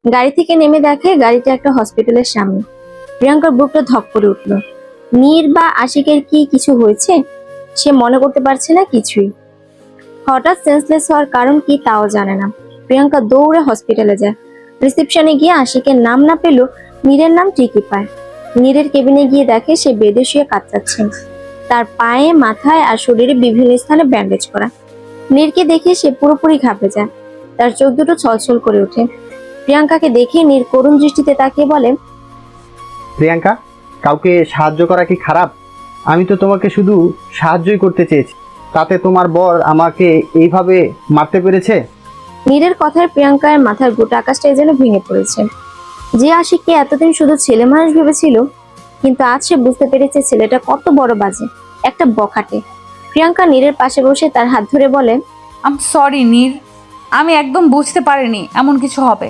গাড়ি থেকে নেমে দেখে গাড়িটা একটা হসপিটালের সামনে। প্রিয়াঙ্কার বুকটা ধক করে উঠল। নীর বা আশিকের কি কিছু হয়েছে? সে মনে করতে পারছে না কিছুই। হঠাৎ সেন্সলেস হওয়ার কারণ কি তাও জানে না। প্রিয়াঙ্কা দৌড়ে হসপিটালে যায়। রিসেপশনে গিয়ে আশিকের নাম না পেলেও নীরের নাম ঠিকই পায়। নীরের কেবিনে গিয়ে দেখে সে বেডে শুয়ে কাতরাচ্ছে। তার পায়ে, মাথায় আর শরীরে বিভিন্ন স্থানে ব্যান্ডেজ করা। নীরকে দেখে সে পুরোপুরি ঘাবড়ে যায়। তার চোখ দুটো ছলছল করে ওঠে। প্রিয়াঙ্কাকে দেখে নীর করুণ দৃষ্টিতে তাকিয়ে বলে, প্রিয়াঙ্কা, কাউকে সাহায্য করা কি খারাপ? আমি তো তোমাকে শুধু সাহায্যই করতে চেয়েছি, তাতে তোমার বর আমাকে এইভাবে মারতে পেরেছে? নীরের কথায় প্রিয়াঙ্কার মাথার গোটা আকাশটাই যেন ভেঙে পড়েছে। যে আশিককে এতদিন শুধু ছেলে মানুষ ভেবেছিল, কিন্তু আজ সে বুঝতে পেরেছে ছেলেটা কত বড় বাজে, একটা বখাটে। প্রিয়াঙ্কা নীরের পাশে বসে তার হাত ধরে বলে, আম সরি নীর, আমি একদম বুঝতে পারিনি এমন কিছু হবে।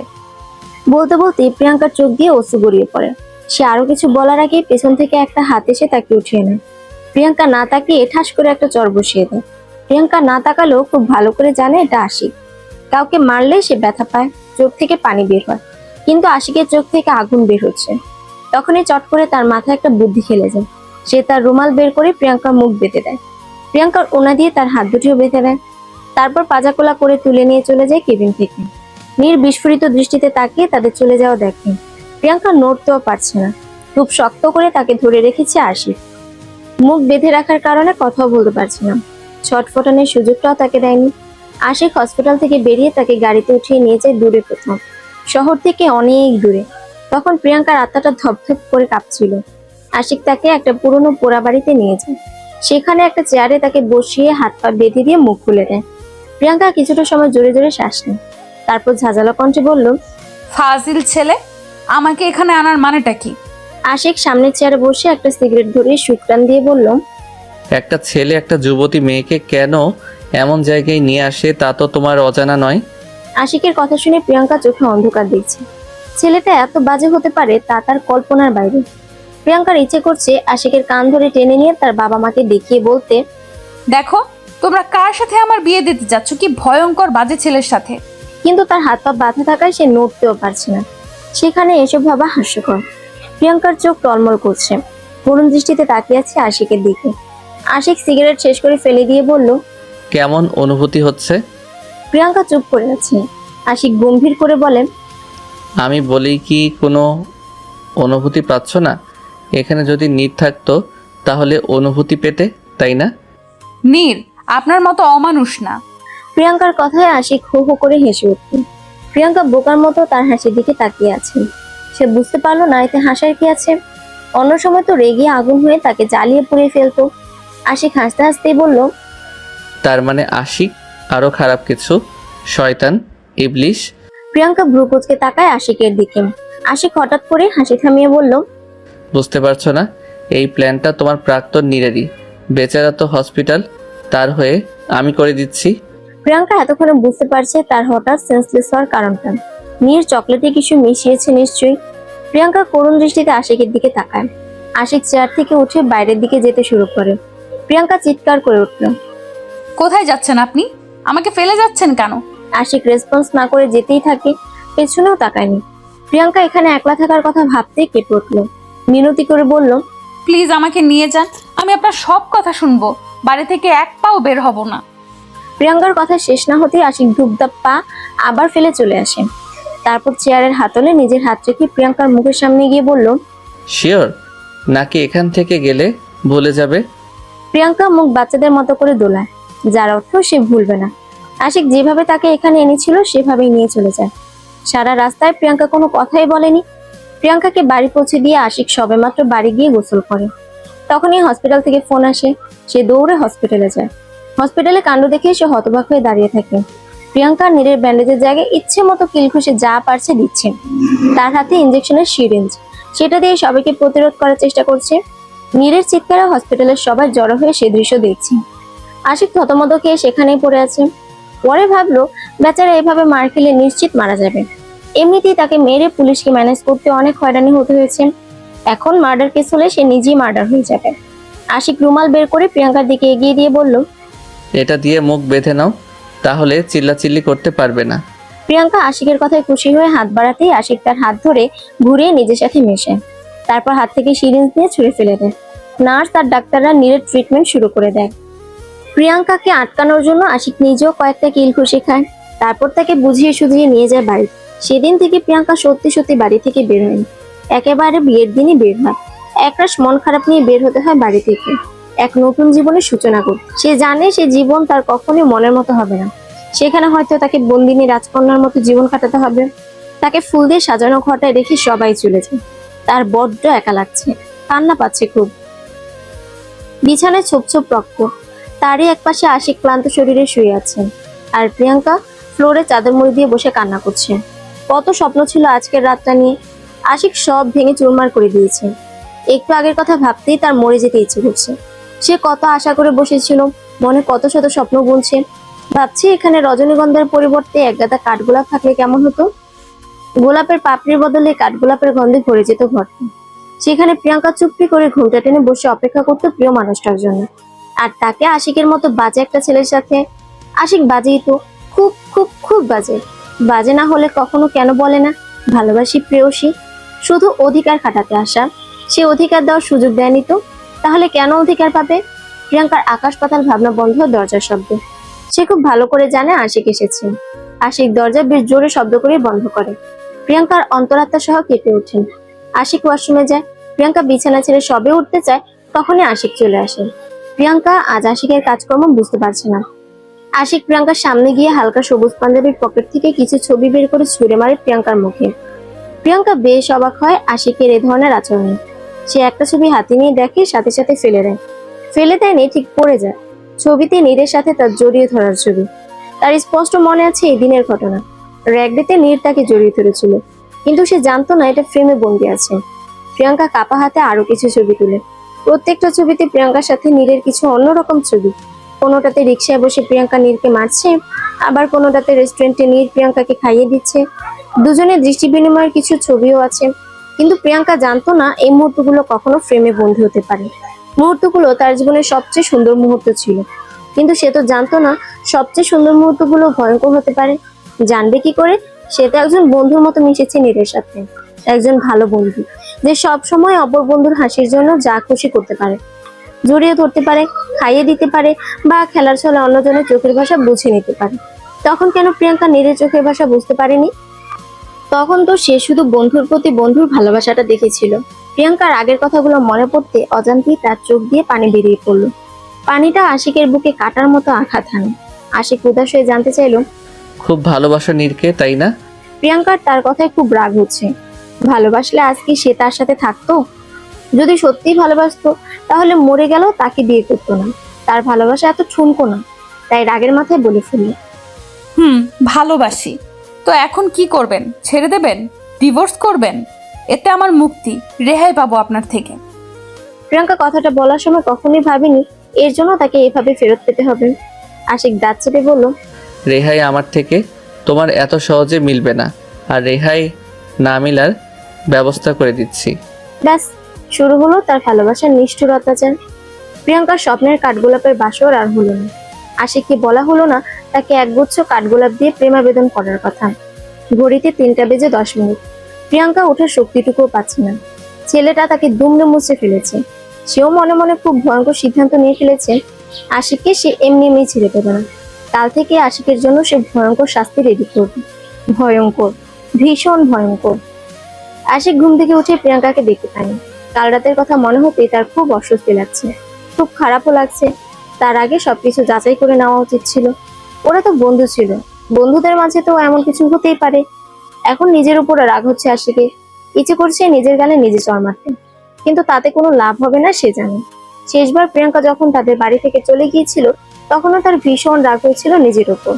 বলতে বলতে প্রিয়াঙ্কার চোখ দিয়ে অশ্রু গড়িয়ে পড়ে। সে আরো কিছু বলার আগে পেছন থেকে একটা হাত এসে তাকে উঠিয়ে নেয়। প্রিয়াঙ্কা না তাকিয়ে ঠাস করে একটা চর বসিয়ে দেয়। প্রিয়াঙ্কা না তাকালেও খুব ভালো করে জানে এটা আশিক। কাউকে মারলে সে ব্যথা পায়, চোখ থেকে পানি বের হয়, কিন্তু আশিকের চোখ থেকে আগুন বের হচ্ছে। তখনই চট করে তার মাথায় একটা বুদ্ধি খেলে যায়। সে তার রুমাল বের করে প্রিয়াঙ্কার মুখ বেঁধে দেয়। প্রিয়াঙ্কার ওনা দিয়ে তার হাত দুটিও বেঁধে দেয়। তারপর পাজাকোলা করে তুলে নিয়ে চলে যায় কেবিন থেকে। নীর বিস্ফোরিত দৃষ্টিতে তাকিয়ে তাদের চলে যাওয়া দেখে। প্রিয়াঙ্কা নড়তেও পারছে না, খুব শক্ত করে তাকে ধরে রেখেছে আশিক। মুখ বেঁধে রাখার কারণে কথাও বলতে পারছে না। ছটফটানোর সুযোগটাও তাকে দেয়নি। আশিক হসপিটাল থেকে বেরিয়ে তাকে গাড়িতে উঠিয়ে নিয়ে যায় দূরে কোথাও, শহর থেকে অনেক দূরে। তখন প্রিয়াঙ্কার আত্মাটা ধপধপ করে কাঁপছিল। আশিক তাকে একটা পুরনো পোড়া বাড়িতে নিয়ে যায়। সেখানে একটা চেয়ারে তাকে বসিয়ে হাত পা বেঁধে দিয়ে মুখ খুলে দেয়। প্রিয়াঙ্কা কিছুটা সময় জোরে জোরে শ্বাস নেয়, তারপর ঝাঁঝালো কণ্ঠে বলল, ফাজিল ছেলে, আমাকে এখানে আনার মানেটা কি? আশিক সামনের চেয়ারে বসে একটা সিগারেট ধরিয়ে শুকরান দিয়ে বলল, একটা ছেলে একটা যুবতী মেয়েকে কেন এমন জায়গায় নিয়ে আসে তা তো তোমার অজানা নয়। আশিকের কথা শুনে প্রিয়াঙ্কা চোখে অন্ধকার দেখছে। ছেলেটা এত বাজে হতে পারে তা তার কল্পনার বাইরে। প্রিয়াঙ্কার ইচ্ছে করছে আশিকের কান ধরে টেনে নিয়ে তার বাবা মাকে দেখিয়ে বলতে, দেখো, তোমরা কার সাথে আমার বিয়ে দিতে যাচ্ছ? কি ভয়ঙ্কর বাজে ছেলের সাথে। কিন্তু তার হাত পা বাঁধা থাকায় সে নড়তেও পারছে না। সেখানে এসব ভাবা হাস্যকর। প্রিয়াঙ্কার চোখ টলমল করছে, করুণ দৃষ্টিতে তাকিয়ে আছে আশিকের দিকে। আশিক সিগারেট শেষ করে ফেলে দিয়ে বলল, কেমন অনুভূতি হচ্ছে? প্রিয়াঙ্কা চুপ করে আছে। আশিক গম্ভীর করে বলেন, আমি বলি কি কোনো অনুভূতি পাচ্ছ না? এখানে যদি নীর থাকতো তাহলে অনুভূতি পেতে, তাই না? নীর আপনার মতো অমানুষ না। প্রিয়াঙ্কার কথায় আশিক হো হো করে হেসে উঠল। প্রিয়াঙ্কা বোকার মতো তার হাসির দিকে তাকিয়ে আছে। সে বুঝতে পারলো না এতে হাসার কি আছে। অন্য সময় তো রেগে আগুন হয়ে তাকে জ্বালিয়ে পুড়িয়ে ফেলতো। আশিক হাসতে হাসতেই বলল, তার মানে আশিক আরও খারাপ কিছু, শয়তান, ইবলিশ। প্রিয়াঙ্কা ভ্রু কুঁচকে তাকায় আশিকের দিকে। আশিক হঠাৎ করে হাসি থামিয়ে বলল, বুঝতে পারছো না? এই প্ল্যানটা তোমার প্রাক্তন নীরেরই। বেচারা তো হসপিটাল, তার হয়ে আমি করে দিচ্ছি। প্রিয়াঙ্কা এতক্ষণে বুঝতে পারছে তার হঠাৎ সেন্সলেস হওয়ার কারণটা। নীর চকলেটে কিছু মিশিয়েছে নিশ্চয়ই। প্রিয়াঙ্কা করুণ দৃষ্টিতে আশিকের দিকে তাকায়। আশিক চেয়ার থেকে উঠে বাইরের দিকে যেতে শুরু করে। প্রিয়াঙ্কা চিৎকার করে উঠল। কোথায় যাচ্ছেন আপনি? আমাকে ফেলে যাচ্ছেন কেন? আশিক রেসপন্স না করে যেতেই থাকে, পেছনেও তাকায়নি। প্রিয়াঙ্কা এখানে একলা থাকার কথা ভাবতেই কেঁপে উঠল। মিনতি করে বলল, প্লিজ আমাকে নিয়ে যান, আমি আপনার সব কথা শুনবো। বাড়ি থেকে এক পাও বের হব না। প্রিয়াঙ্কার কথা শেষ না হতেই আশিক ধূপধাপ পা আবার ফেলে চলে আসে। তারপর চেয়ারের হাতলে নিজের হাত রেখে প্রিয়াঙ্কার মুখের সামনে গিয়ে বলল, শিওর নাকি এখান থেকে গেলে ভুলে যাবে? প্রিয়াঙ্কা মুখ বাচ্চাদের মতো করে দোলায়, যার অর্থ সে ভুলবে না। আশিক যেভাবে তাকে এখানে এনেছিল সেভাবেই নিয়ে চলে যায়। সারা রাস্তায় প্রিয়াঙ্কা কোনো কথাই বলেনি। প্রিয়াঙ্কাকে বাড়ি পৌঁছে দিয়ে আশিক সবেমাত্র বাড়ি গিয়ে গোসল করে। তখনই হসপিটাল থেকে ফোন আসে। সে দৌড়ে হসপিটালে যায়। হসপিটালে কাণ্ড দেখে সে হতবাক হয়ে দাঁড়িয়ে থাকে। প্রিয়াঙ্কা নীরের ব্যান্ডেজের জায়গায় ইচ্ছে মতো কিলঘুষে যা পারছে দিচ্ছে। তার হাতে ইঞ্জেকশনের সিরিঞ্জ, সেটা দিয়ে সবাইকে প্রতিরোধ করার চেষ্টা করছে। নীরের চিৎকারে হসপিটালের সবাই জড়ো হয়ে সে দৃশ্য দেখছে। আশিক থতমত খেয়ে সেখানেই পড়ে আছে। পরে ভাবলো বেচারা এভাবে মার খেলে নিশ্চিত মারা যাবে। এমনিতেই তাকে মেরে পুলিশকে ম্যানেজ করতে অনেক হয়রানি হতে হয়েছে। এখন মার্ডার কেস হলে সে নিজেই মার্ডার হয়ে যাবে। আশিক রুমাল বের করে প্রিয়াঙ্কার দিকে এগিয়ে দিয়ে বলল, এটা দিয়ে মুখ বেঁধে নাও, তাহলে চিল্লাচিল্লি করতে পারবে না। প্রিয়াঙ্কা আশিকের কথায় খুশি হয়ে হাত বাড়াতেই আশিক তার হাত ধরে ঘুরিয়ে নিজের সাথে মেশে। তারপর হাত থেকে সিরিঞ্জ নিয়ে ছুঁড়ে ফেলে দেয়। নার্স আর ডাক্তাররা নীরের ট্রিটমেন্ট শুরু করে দেয়। প্রিয়াঙ্কাকে আটকানোর জন্য আশিক নিজেও কয়েকটা কিল ঘুষি খায়। তারপর তাকে বুঝিয়ে সুঝিয়ে নিয়ে যায় বাড়ি। সেদিন থেকে প্রিয়াঙ্কা সত্যি সত্যি বাড়ি থেকে বের হয়নি। একেবারে বিয়ের দিনই বের হয়। একরাশ মন খারাপ নিয়ে বের হতে হয় বাড়ি থেকে, এক নতুন জীবনের সূচনা করতে। সে জানে সে জীবন তার কখনোই মনের মতো হবে না। সেখানে হয়তো তাকে বন্দিনী রাজকন্যার মতো জীবন কাটাতে হবে। তাকে ফুল দিয়ে সাজানো ঘরটায় রেখে সবাই চলে যায়। তার বড্ড একা লাগছে, কান্না পাচ্ছে খুব। বিছানায় ছোপ ছোপ রক্ত। তারই একপাশে আশিক ক্লান্ত শরীরে শুয়ে আছে, আর প্রিয়াঙ্কা ফ্লোরে চাদর মুড়ি দিয়ে বসে কান্না করছে। কত স্বপ্ন ছিল আজকের রাতটা নিয়ে, আশিক সব ভেঙে চুরমার করে দিয়েছে। একটু আগের কথা ভাবতেই তার মরে যেতে ইচ্ছে করছে। সে কত আশা করে বসেছিল, মনে কত শত স্বপ্ন বুনছে। ভাবছি এখানে রজনীগন্ধার পরিবর্তে একগাদা কাঠগোলাপ থাকলে কেমন হতো। গোলাপের পাপড়ির বদলে কাঠগোলাপের গন্ধে ভরে যেত ঘরটা। সেখানে প্রিয়াঙ্কা চুপটি করে ঘুমটা টেনে বসে অপেক্ষা করতো প্রিয় মানুষটার জন্য। আর তাকে আশিকের মতো বাজে একটা ছেলের সাথে। আশিক বাজেই তো, খুব খুব খুব বাজে। বাজে না হলে কখনো কেন বলে না ভালোবাসি প্রেয়সী? শুধু অধিকার খাটাতে আসা। সে অধিকার দেওয়ার সুযোগ দেয়নি তো, তাহলে কেন অধিকার পাবে? প্রিয়াঙ্কার আকাশ পাতাল ভাবনা বন্ধ হয় দরজার শব্দে। সে খুব ভালো করে জানে আশিক এসেছে। আশিক দরজা বেশ জোরে শব্দ করে বন্ধ করে। প্রিয়াঙ্কার অন্তরাত্মা সহ কেঁপে ওঠেন। আশিক ওয়াশরুমে যায়। প্রিয়াঙ্কা বিছানা ছেড়ে সবে উঠতে চায়, তখনই আশিক চলে আসে। প্রিয়াঙ্কা আজ আশিকের কাজকর্ম বুঝতে পারছে না। আশিক প্রিয়াঙ্কার সামনে গিয়ে হালকা সবুজ পাঞ্জাবির পকেট থেকে কিছু ছবি বের করে ছুঁড়ে মারে প্রিয়াঙ্কার মুখে। প্রিয়াঙ্কা বেশ অবাক হয় আশিকের এ ধরনের আচরণে। সে একটা ছবি হাতে নিয়ে দেখে, সাথে সাথে ফেলে দেয়। ফেলে দেয়নি, ঠিক পড়ে যায়। ছবিতে নীরের সাথে তার জড়িয়ে ধরার ছবি। তার স্পষ্ট মনে আছে এই দিনের ঘটনা। র্যাগডেতে নীর তাকে জড়িয়ে ধরেছিল, কিন্তু সে জানতো না এটা ফ্রেমে বন্দি আছে। প্রিয়াঙ্কা কাপা হাতে আরো কিছু ছবি তুলে। প্রত্যেকটা ছবিতে প্রিয়াঙ্কার সাথে নীরের কিছু অন্যরকম ছবি। কোনোটাতে রিক্সায় বসে প্রিয়াঙ্কা নীরকে মারছে, আবার কোনোটাতে রেস্টুরেন্টে নীর প্রিয়াঙ্কাকে খাইয়ে দিচ্ছে। দুজনের দৃষ্টি বিনিময়ের কিছু ছবিও আছে। কিন্তু প্রিয়াঙ্কা জানতো না এই মুহূর্তগুলো কখনো ফ্রেমে বন্দী হতে পারে। মুহূর্তগুলো তার জীবনের সবচেয়ে সুন্দর মুহূর্ত ছিল। কিন্তু সে তো জানতো না সবচেয়ে সুন্দর মুহূর্তগুলো ভয়ঙ্কর হতে পারে। জানবে কি করে? সে তো একজন বন্ধুর মতো মিশেছে নীরের সাথে, একজন ভালো বন্ধু যে সব সময় অপর বন্ধুর হাসির জন্য যা খুশি করতে পারে, জড়িয়ে ধরতে পারে, খাইয়ে দিতে পারে, বা খেলার ছলে অন্যজনের চোখের ভাষা বুঝে নিতে পারে। তখন কেন প্রিয়াঙ্কা নীরের চোখের ভাষা বুঝতে পারেনি? তখন তো সে শুধু বন্ধুর প্রতি বন্ধুর ভালোবাসাটা দেখেছিল। প্রিয়াঙ্কার আগের কথাগুলো মনে পড়তে অজান্তেই তার চোখ দিয়ে পানি বেরিয়ে পড়লো। পানিটা আশিকের বুকে কাটার মতো আঘাত হানে। আশিক উদাস হয়ে জানতে চাইলো, খুব ভালোবাসো নীরকে, তাই না? প্রিয়াঙ্কার তার কথায় খুব রাগ হচ্ছে। ভালোবাসলে আজ কি সে তার সাথে থাকতো? যদি সত্যিই ভালোবাসতো তাহলে মরে গেল তাকে বিয়ে করতো না। তার ভালোবাসা এত ঠুনকো না, তাই রাগের মাথায় বলে ফেলল, ভালোবাসি। তো এখন কি করবেন? ছেড়ে দেবেন? ডিভোর্স করবেন? এতে আমার মুক্তি, রেহাই পাবো আপনার থেকে। প্রিয়াঙ্কা কথাটা বলার সময় কখনোই ভাবেনি এর জন্য তাকে এভাবে ফেরত পেতে হবে। আশিক দাঁত চেপে বলল, রেহাই আমার থেকে তোমার এত সহজে মিলবে না, আর রেহাই না মিলার ব্যবস্থা করে দিচ্ছি। ব্যাস শুরু হলো তার ভালোবাসার নিষ্ঠুর অত্যাচার। প্রিয়াঙ্কার স্বপ্নের কাঠগোলাপের বাসর আর হলো না। আশিককে বলা হলো না তাকে একগুচ্ছ কাঠগোলাপ দিয়ে প্রেমাবেদন করার কথা। ঘড়িতে 3টা বেজে 10 মিনিট। প্রিয়াঙ্কা ওঠার শক্তিটুকুও পাচ্ছে না। ছেলেটা তাকে দুমড়ে মুচড়ে ফেলেছে। সেও মনে মনে খুব ভয়ঙ্কর সিদ্ধান্ত নিয়ে ফেলেছে, আশিককে সে এমনি এমনি ছেড়ে দেবে না। কাল থেকে আশিকের জন্য সে ভয়ঙ্কর শাস্তি রেডি করবে। ভয়ঙ্কর, ভীষণ ভয়ঙ্কর। আশিক ঘুম থেকে উঠে প্রিয়াঙ্কাকে দেখতে পায়নি। কাল রাতের কথা মনে হতেই তার খুব অস্বস্তি লাগছে, খুব খারাপও লাগছে। তার আগে সবকিছু যাচাই করে নেওয়া উচিত ছিল। ওরা তো বন্ধু ছিল, বন্ধুদের মাঝে তো এমন কিছু হতেই পারে। এখন নিজের উপর রাগ হচ্ছে আশিকে, ইচ্ছে করছে নিজের গালে নিজে চড় মারতে, কিন্তু তাতে কোনো লাভ হবে না সে জানে। শেষবার প্রিয়াঙ্কা যখন তাদের বাড়ি থেকে চলে গিয়েছিল তখনও তার ভীষণ রাগ হয়েছিল নিজের উপর।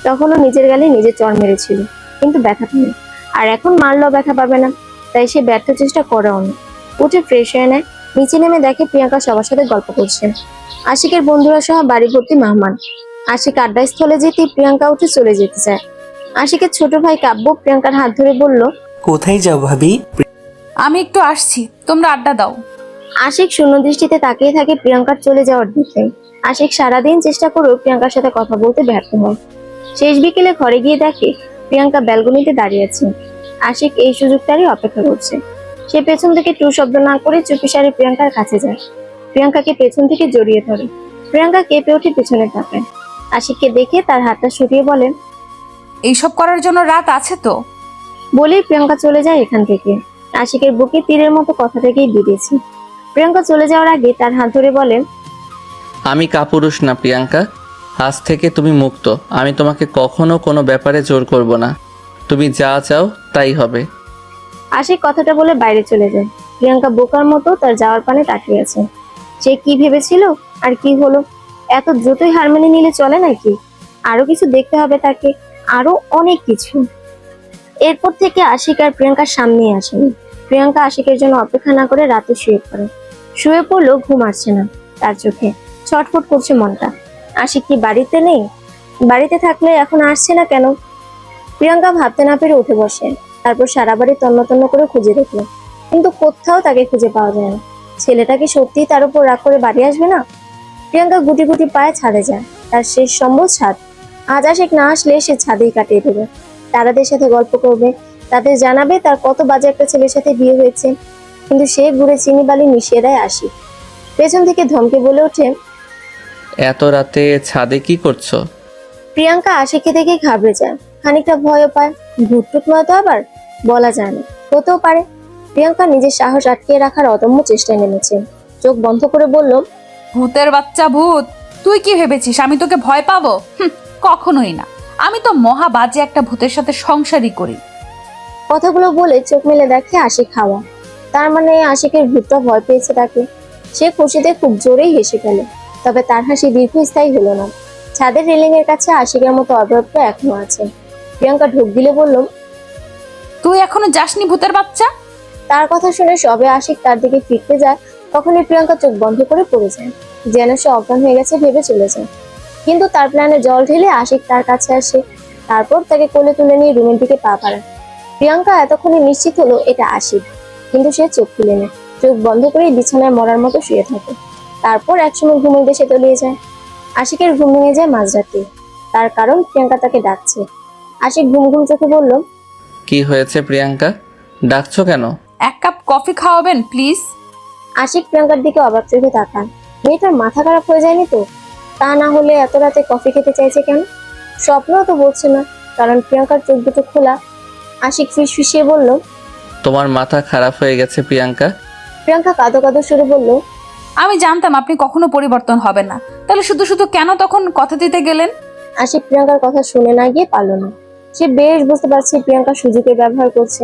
তখনও নিজের গালে নিজে চড় মেরেছিল, কিন্তু ব্যথা পায়নি। আর এখন মারলেও ব্যথা পাবে না, তাই সে ব্যর্থ চেষ্টা করেও না। উঠে ফ্রেশ হয়ে নেয়, নিচে নেমে দেখে প্রিয়াঙ্কা সবার সাথে গল্প করছে। আশিকের বন্ধুরা সহ বাড়ি ভর্তি মেহমান। আশিক আড্ডাস্থলে যেতে প্রিয়াঙ্কা উঠে চলে যেতে চায়। আশিকের ছোট ভাই কাব্য প্রিয়াঙ্কার হাত ধরে বলল, কোথায় যাও ভাবি? আমি একটু আসছি, তোমরা আড্ডা দাও। আশিক শূন্য দৃষ্টিতে তাকিয়ে থাকে প্রিয়াঙ্কার চলে যাওয়ার দিকে। আশিক সারাদিন চেষ্টা করেও প্রিয়াঙ্কার সাথে কথা বলতে ব্যর্থ হয়। শেষ বিকেলে ঘরে গিয়ে দেখে প্রিয়াঙ্কা ব্যালকনিতে দাঁড়িয়ে আছে। আশিক এই সুযোগটারই অপেক্ষা করছে। সে পেছন থেকে টু শব্দ না করে চুপিসারে প্রিয়াঙ্কার কাছে যায়। প্রিয়াঙ্কাকে পেছন থেকে জড়িয়ে ধরে। প্রিয়াঙ্কা কেঁপে ওঠে পেছনে তাকায়। আশিককে দেখে তার হাতটা সরিয়ে বলেন, এইসব করার জন্য রাত আছে তো। বলেই প্রিয়াঙ্কা চলে যায় এখান থেকে। আশিকের বুকে তীরের মতো কথাটাকেই দিয়েছে। প্রিয়াঙ্কা চলে যাওয়ার আগে তার হাত ধরে বলেন, আমি কাপুরুষ না প্রিয়াঙ্কা, আজ থেকে তুমি মুক্ত। আমি তোমাকে কখনো কোনো ব্যাপারে জোর করব না। তুমি যা চাও তাই হবে। আশিক কথাটা বলে বাইরে চলে যায়। প্রিয়াঙ্কা বোকার মতো তার যাওয়ার পানে তাকিয়ে আছে। সে কি ভেবেছিল আর কি হলো? এত দ্রুতই হার মেনে নিলে চলে নাকি? আরো কিছু দেখতে হবে তাকে, আরো অনেক কিছু। এরপর থেকে আশিক আর প্রিয়াঙ্কার সামনেই আসেনি। প্রিয়াঙ্কা আশিকের জন্য অপেক্ষা না করে রাতে শুয়ে পড়ে। শুয়ে পড়লেও ঘুম আসছে না তার চোখে, ছটফট করছে মনটা। আশিক কি বাড়িতে নেই? বাড়িতে থাকলে এখন আসছে না কেন? প্রিয়াঙ্কা ভাবতে না পেরে উঠে বসে। তারপর সারা বাড়ি তন্ন তন্ন করে খুঁজে দেখলো, কিন্তু কোথাও তাকে খুঁজে পাওয়া যায় না। ছেলেটা কি সত্যিই তার উপর রাগ করে বাড়ি আসবে না? প্রিয়াঙ্কা গুটি গুটি পায়ে ছাদে যায়। তার শেষ সম্বল ছাদ। আজ আশিক না আসলে সে ছাদেই কাটিয়ে দেবে। তারাদের সাথে গল্প করবে, তাদের জানাবে তার কত বাজে একটা ছেলের সাথে বিয়ে হয়েছে। কিন্তু সে ঘুরে চিনি বালি মিশিয়ে দেয় আশিক। পেছন থেকে ধমকে বলে ওঠে, এত রাতে ছাদে কি করছো? প্রিয়াঙ্কা আশিককে দেখে ঘাবড়ে যায়, খানিকটা ভয়ও পায়। ভুটটুক নয়তো আবার, বলা যায় না, হতেও পারে। প্রিয়াঙ্কা নিজের সাহস আটকিয়ে রাখার অদম্য চেষ্টায় নেমেছে। চোখ বন্ধ করে বলল, ভূতের বাচ্চা ভূত, তুই কি ভেবেছিস আমি তোকে ভয় পাবো? কখনোই না। আমি তো মহা বাজে একটা ভূতের সাথে সংসারই করি। কথাগুলো বলে চোখ মেলে দেখে আশিক হাওয়া। তার মানে আশিকের ভূতটা ভয় পেয়েছে তাকে। সে খুশিতে খুব জোরেই হেসে ফেলে, তবে তার হাসি দীর্ঘস্থায়ী হলো না। ছাদের রেলিং এর কাছে আশিকের মতো অব্যক্ত এখনো আছে। প্রিয়াঙ্কা ঢোক গিলে বলল, তুই এখনো যাসনি ভূতের বাচ্চা? তার কথা শুনে সবে আশিক তার দিকে ফিরতে যায়, তখনই প্রিয়াঙ্কা চোখ বন্ধ করে পড়ে যায়, যেন সে অজ্ঞান হয়ে গেছে ভেবে চলে যায়। কিন্তু তার প্ল্যানে জল ঢেলে আশিক তার কাছে আসে। তারপর তাকে কোলে তুলে নিয়ে রুমের দিকে পা বাড়ায়। প্রিয়াঙ্কা এতক্ষণে নিশ্চিত হলো এটা আশিক, কিন্তু সে চোখ খুলে নেয়। চোখ বন্ধ করে বিছানায় মরার মতো শুয়ে থাকে। তারপর একসময় ঘুমের দেশে তলিয়ে যায়। আশিকের ঘুম ভেঙে যায় মাঝরাতে। তার কারণ প্রিয়াঙ্কা তাকে ডাকছে। আশিক ঘুম ঘুম চোখে বলল, কি হয়েছে প্রিয়াঙ্কা, ডাকছো কেন? এক কাপ কফি খাওয়াবেন প্লিজ? আশিক প্রিয়াঙ্কার দিকে অবাক চোখে তাকান। মেয়েটার মাথা খারাপ হয়ে যায়নি তো? তা না হলে এত রাতে কফি খেতে চাইছে কেন? স্বপ্নও তো বলছে না, কারণ প্রিয়াঙ্কার চোখ দুটো খোলা। আশিক ফিসফিসিয়ে বলল, তোমার মাথা খারাপ হয়ে গেছে প্রিয়াঙ্কা। প্রিয়াঙ্কা কাঁদো কাঁদো সুরে বলল, আমি জানতাম আপনি কখনো পরিবর্তন হবেন না, তাহলে শুধু শুধু কেন তখন কথা দিতে গেলেন? আশিক প্রিয়াঙ্কার কথা শুনে না গিয়ে পারল না। সে বেশ বুঝতে পারছে প্রিয়াঙ্কা সুযোগের ব্যবহার করছে।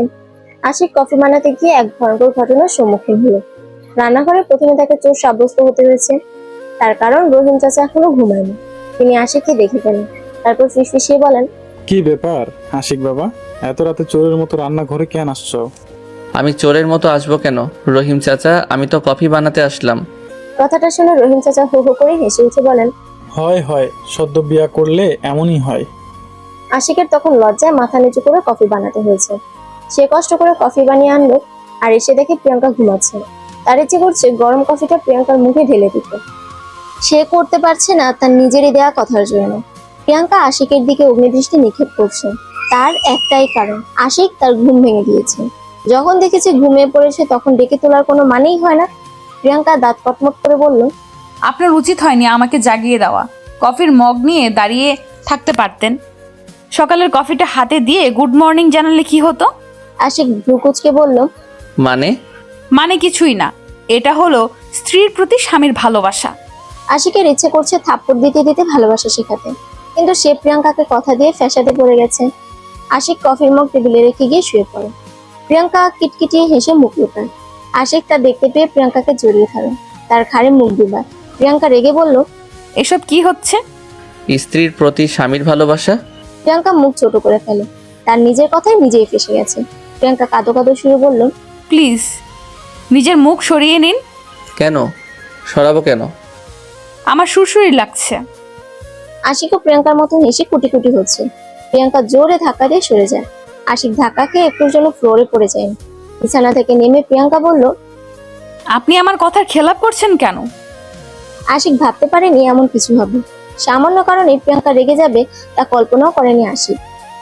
আশিক কফি বানাতে গিয়ে এক ভয়ঙ্কর ঘটনার সম্মুখীন হলো। রান্নাঘরে প্রথমে তাকে চোর সাব্যস্ত হতে হয়েছে। তার কারণ রহিম চাচা এখনো ঘুমায়নি। তিনি আশিককে দেখে ফেলেন, তারপর ফিসফিসিয়ে বলেন, কি ব্যাপার আশিক বাবা, এত রাতে চোরের মতো রান্নাঘরে কেন আসছো? আমি চোরের মতো আসবো কেন রহিম চাচা, আমি তো কফি বানাতে আসলাম। কথাটা শুনে রহিম চাচা হো হো করে হেসে উঠে বলেন, হয় হয়, সদ্য বিয়া করলে এমনই হয়। আশিকের তখন লজ্জায় মাথা নিচু করে কফি বানাতে হয়েছে। সে কষ্ট করে কফি বানিয়ে আনলো, আর এসে দেখে প্রিয়াঙ্কা ঘুমাচ্ছে। তার ইচ্ছে করছে গরম কফিটা প্রিয়াঙ্কার মুখে ঢেলে দিতে। সে করতে পারছে না তার নিজেরই দেয়া কথার জন্য। প্রিয়াঙ্কা আশিকের দিকে অগ্নিদৃষ্টি নিক্ষেপ করছে। তার একটাই কারণ, আশিক তার ঘুম ভেঙে দিয়েছে। যখন দেখেছে ঘুমিয়ে পড়েছে তখন ডেকে তোলার কোনো মানেই হয় না। প্রিয়াঙ্কা দাঁত কটমট করে বলল, আপনার উচিত হয়নি আমাকে জাগিয়ে দেওয়া। কফির মগ নিয়ে দাঁড়িয়ে থাকতে পারতেন। সকালের কফিটা হাতে দিয়ে গুড মর্নিং জানালে কি হতো? আশিক ভ্রুকুচকে বলল, মানে কিছুই না, এটা হলো স্ত্রীর প্রতি স্বামীর ভালোবাসা। আশিকের ইচ্ছে করছে থাপ্পড় দিতে দিতে ভালোবাসা শেখাতে, কিন্তু সে প্রিয়াঙ্কাকে কথা দিয়ে ফ্যাসাদে পড়ে গেছে। আশিক কফির মগ টেবিলে রেখে গিয়ে শুয়ে পড়ে। প্রিয়াঙ্কা কিটকিটিয়ে হেসে মুখ লুকায়। আশিক তা দেখতে পেয়ে প্রিয়াঙ্কাকে জড়িয়ে ধরে, তার ঘাড়ে মুখ ডুবায়। প্রিয়াঙ্কা রেগে বলল, এসব কি হচ্ছে? স্ত্রীর প্রতি স্বামীর ভালোবাসা? প্রিয়াঙ্কা মুখ ছোট করে ফেলে। তার নিজের কথাই নিজেই ফেসে গেছে। প্রিয়াঙ্কা কাঁদো কাঁদো সুরে বলল, প্লিজ নিজের মুখ সরিয়ে নিন। কেন সরাবো কেন? আমার সুরসুরি লাগছে। আশিকও প্রিয়াঙ্কার মতো হেসে কুটি কুটি হচ্ছে। প্রিয়াঙ্কা জোরে ধাক্কা দিয়ে সরে যায়। আশিক ধাক্কা খেয়ে একটুর জন্য ফ্লোরে পড়ে যায়। বিছানা থেকে নেমে প্রিয়াঙ্কা বলল, আপনি আমার কথার খেলাপ করছেন কেন? আশিক ভাবতে পারেনি এমন কিছু হবে। সামান্য কারণে প্রিয়াঙ্কা রেগে যাবে তা কল্পনাও করেনি আশিক।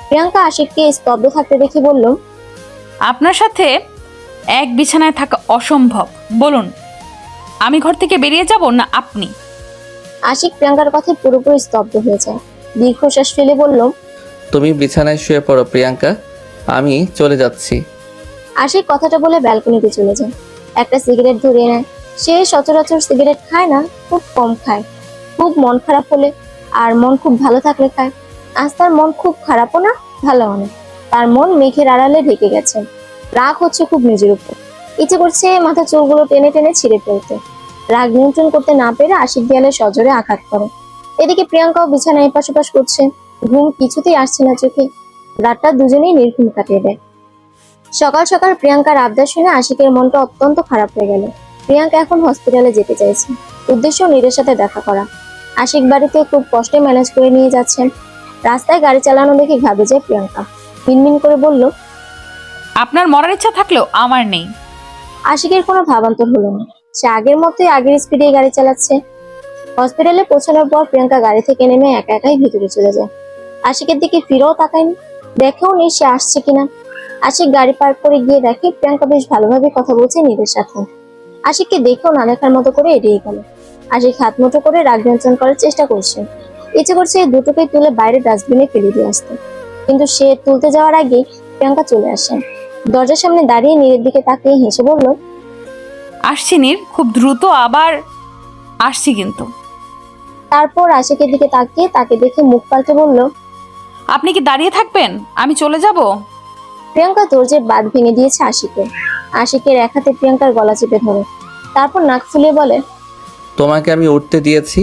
প্রিয়াঙ্কা আশিককে স্তব্ধ থাকতে দেখে বলল, আপনার সাথে এক বিছানায় থাকা অসম্ভব। বলুন, আমি ঘর থেকে বেরিয়ে যাব না আপনি? আশিক প্রিয়াঙ্কার কথায় পুরোপুরি স্তব্ধ হয়ে যায়। দীর্ঘশ্বাস ফেলে বলল, তুমি বিছানায় শুয়ে পড়ো প্রিয়াঙ্কা, আমি চলে যাচ্ছি। আশিক কথাটা বলে ব্যালকনিতে চলে যায়। একটা সিগারেট ধরিয়ে নেয়। সে সচরাচর সিগারেট খায় না, খুব কম খায়। খুব মন খারাপ হলে, আর মন খুব ভালো থাকলে খায়। আজ তার মন খুব খারাপও না, ভালোও না। তার মন মেঘের আড়ালে ঢেকে গেছে। রাগ হচ্ছে খুব নিজের উপর। ইচ্ছে করছে মাথা চুলগুলো টেনে টেনে ছিঁড়ে ফেলতে। রাগ নিয়ন্ত্রণ করতে না পেরে আশিক দেয়ালে সজোরে আঘাত করে। এদিকে প্রিয়াঙ্কাও বিছানায় এপাশ ওপাশ করছে। ঘুম কিছুতেই আসছে না চোখে। রাতটা দুজনেই নির্ঘুম কাটিয়ে দেয়। সকাল সকাল প্রিয়াঙ্কার আবদার শুনে আশিকের মনটা অত্যন্ত খারাপ হয়ে গেল। প্রিয়াঙ্কা এখন হসপিটালে যেতে চাইছে, উদ্দেশ্য নীরের সাথে দেখা করা। আশিক বাড়িতে খুব কষ্টে ম্যানেজ করে নিয়ে যাচ্ছেন। রাস্তায় গাড়ি চালানো দেখে ঘাবড়ে যায় প্রিয়াঙ্কা। মিনমিন করে বলল, আপনার মরার ইচ্ছা থাকলেও আমার নেই। আশিকের কোনো ভাবান্তর হলো না। সে আগের মতোই আগের স্পিডে গাড়ি চালাচ্ছে। হসপিটালে পৌঁছানোর পর প্রিয়াঙ্কা গাড়ি থেকে নেমে একা একাই ভিতরে চলে যায়। আশিকের দিকে ফিরেও তাকায়নি, দেখেও নেই সে আসছে কিনা। আশিক গাড়ি পার্ক করে গিয়ে দেখে প্রিয়াঙ্কা বেশ ভালোভাবে কথা বলছে নীরের সাথে। আশিককে দেখেও না দেখার মতো করে এড়িয়ে গেল। আশিক হাত মুঠো করে রাগ নিয়ন্ত্রণ করার চেষ্টা করছে। ইচ্ছে করছে এই দুটোকে তুলে বাইরে ডাস্টবিনে ফেলে দিয়ে আসতে, কিন্তু সে তুলতে যাওয়ার আগেই প্রিয়াঙ্কা চলে আসে। দরজার সামনে দাঁড়িয়ে নীরের দিকে তাকিয়ে হেসে বলল, আসছি নীর, খুব দ্রুত আবার আসছি কিন্তু। তারপর আশিকের দিকে তাকিয়ে তাকে দেখে মুখ পাল্টে বলল, আপনি কি দাঁড়িয়ে থাকবেন? আমি চলে যাব। প্রিয়াঙ্কা দরজার বাঁধ ভেঙে দিয়েছে আশিকের। আশিকের এক হাতে প্রিয়াঙ্কার গলা চেপে ধরে, তারপর নাক ফুলিয়ে বলে, তোমাকে আমি উঠতে দিয়েছি,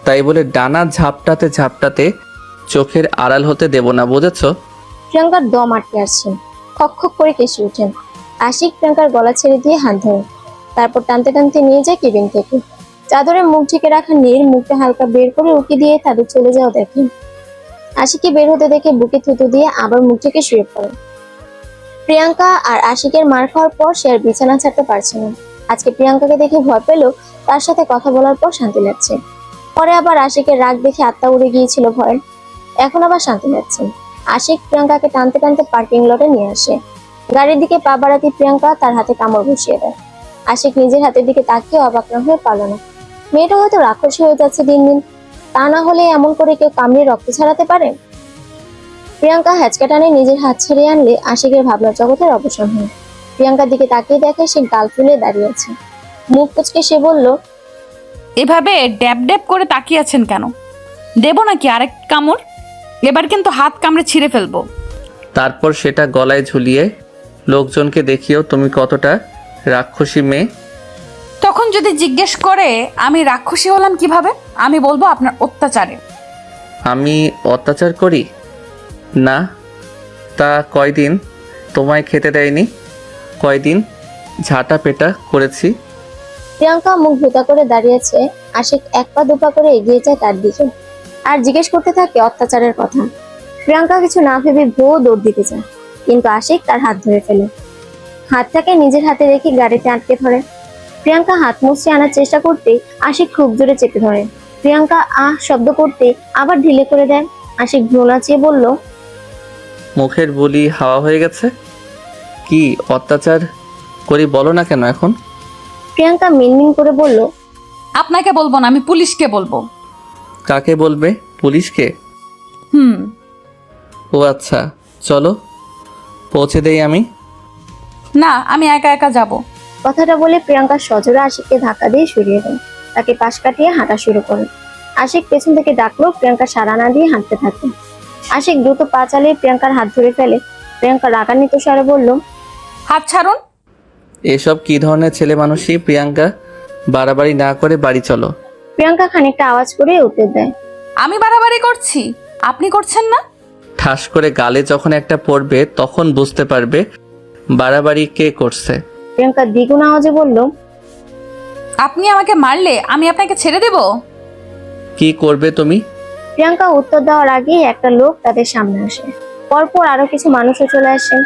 তাই বলে ডানা ঝাপটাতে ঝাপটাতে চোখের আড়াল হতে দেব না, বুঝেছ? প্রিয়াঙ্কার দম আটকে আসছে। খক খক করে কেসে ওঠেন। আশিক প্রিয়াঙ্কার গলা ছেড়ে দিয়ে হাত ধরে, তারপর টানতে টানতে নিয়ে যায় কেবিন থেকে। চাদরে মুখ ঢেকে রাখা নীর মুখটা হালকা বের করে উকি দিয়ে তাদের চলে যাওয়া দেখেন। আশিককে বের হতে দেখে বুকে থুতু দিয়ে আবার মুখ থেকে শুয়ে পড়ে। প্রিয়াঙ্কা আর আশিকের মার খাওয়ার পর সে আর বিছানা ছাড়তে পারছে না। আজকে প্রিয়াঙ্কাকে দেখে ভয় পেলেও তার সাথে কথা বলার পর শান্তি লাগছে। পরে আবার আশিকের রাগ দেখে আত্মা উড়ে গিয়েছিল ভয়ে। এখন আবার শান্তি পাচ্ছেন। আশিক প্রিয়াঙ্কাকে টানতে টানতে পার্কিং লটে নিয়ে আসে। গাড়ির দিকে পা বাড়াতে প্রিয়াঙ্কা তার হাতে কামড় বসিয়ে দেয়। আশিক নিজের হাতের দিকে তাকিয়ে অবাক না হয়ে পারল না। মেয়েটা হয়তো রাক্ষসী হয়ে যাচ্ছে দিন দিন। তা না হলে এমন করে কেউ কামড়ে রক্ত ছাড়াতে পারে? প্রিয়াঙ্কা হ্যাচকা টানে নিজের হাত ছাড়িয়ে আনলে আশিকের ভাবনার জগতের অবসান হয়। প্রিয়াঙ্কার দিকে তাকিয়ে দেখে সে গাল ফুলে দাঁড়িয়ে আছে। মুখ কুচকে সে বলল, এভাবে ড্যাব ড্যাব করে তাকিয়ে আছেন কেন? দেবো নাকি আরেক কামড়? এবার কিন্তু হাত কামড়ে ছিঁড়ে ফেলবো। তারপর সেটা গলায় ঝুলিয়ে লোকজনকে দেখিও তুমি কতটা রাক্ষসী মেয়ে। তখন যদি জিজ্ঞেস করে আমি রাক্ষসী হলাম কিভাবে, আমি বলবো আপনার অত্যাচারে। আমি অত্যাচার করি না? তা কয়দিন তোমায় খেতে দেয়নি? কয়দিন ঝাঁটা পেটা করেছি? প্রিয়াঙ্কা মুখ ভেতা করে দাঁড়িয়েছে। আশিক এক পা দুপা করে এগিয়ে যায় তার দিকে আর জিজ্ঞেস করতে থাকে অত্যাচারের কথা। প্রিয়াঙ্কা কিছু না ভেবে ভুয়ো দৌড় দিতে চায়, কিন্তু আশিক তার হাত ধরে ফেলে। হাতটাকে নিজের হাতে রেখে গাড়িতে আটকে ধরে। প্রিয়াঙ্কা হাত মুছড়ে আনার চেষ্টা করতে আশিক খুব জোরে চেপে ধরে। প্রিয়াঙ্কা আহ শব্দ করতে আবার ঢিলে করে দেয়। আশিক ভ্রু নাচিয়ে বলল, মুখের বুলি হাওয়া হয়ে গেছে। কি অত্যাচার করি বলো না কেন এখন? প্রিয়াঙ্কা মিনমিন করে বলল, আপনাকে বলবো না, আমি পুলিশকে বলবো। কাকে বলবে? পুলিশকে? হুম। ও আচ্ছা, চলো পৌঁছে দেই আমি। না, আমি একা একা যাব। কথাটা বলে প্রিয়াঙ্কা সজোরে আশিককে ধাক্কা দিয়ে সরিয়ে দেয়। তাকে পাশ কাটিয়ে হাঁটা শুরু করে। আশিক পেছন থেকে ডাকলো, প্রিয়াঙ্কা সাড়া না দিয়ে হাঁটতে থাকে। আশিক দ্রুত পা চালিয়ে প্রিয়াঙ্কার হাত ধরে ফেলে। প্রিয়াঙ্কা রাগান্বিত স্বরে বলল, হাত ছাড়ুন। এসব কি ধরনের ছেলে মানুষই? প্রিয়াঙ্কা, বাড়াবাড়ি না করে বাড়ি চলো। প্রিয়াঙ্কা খানিকটা আওয়াজ করে উত্তর দেয়, আমি বাড়াবাড়ি করছি, আপনি করছেন না? ঠাস করে গালে যখন একটা পড়বে তখন বুঝতে পারবে বাড়াবাড়ি কে করছে। প্রিয়াঙ্কা দ্বিগুণ আওয়াজে বলল, আপনি আমাকে মারলে আমি আপনাকে ছেড়ে দেব? কি করবে তুমি? প্রিয়াঙ্কা উত্তর দেওয়ার আগে একটা লোক তাদের সামনে আসে। পরপর আরো কিছু মানুষও চলে আসে।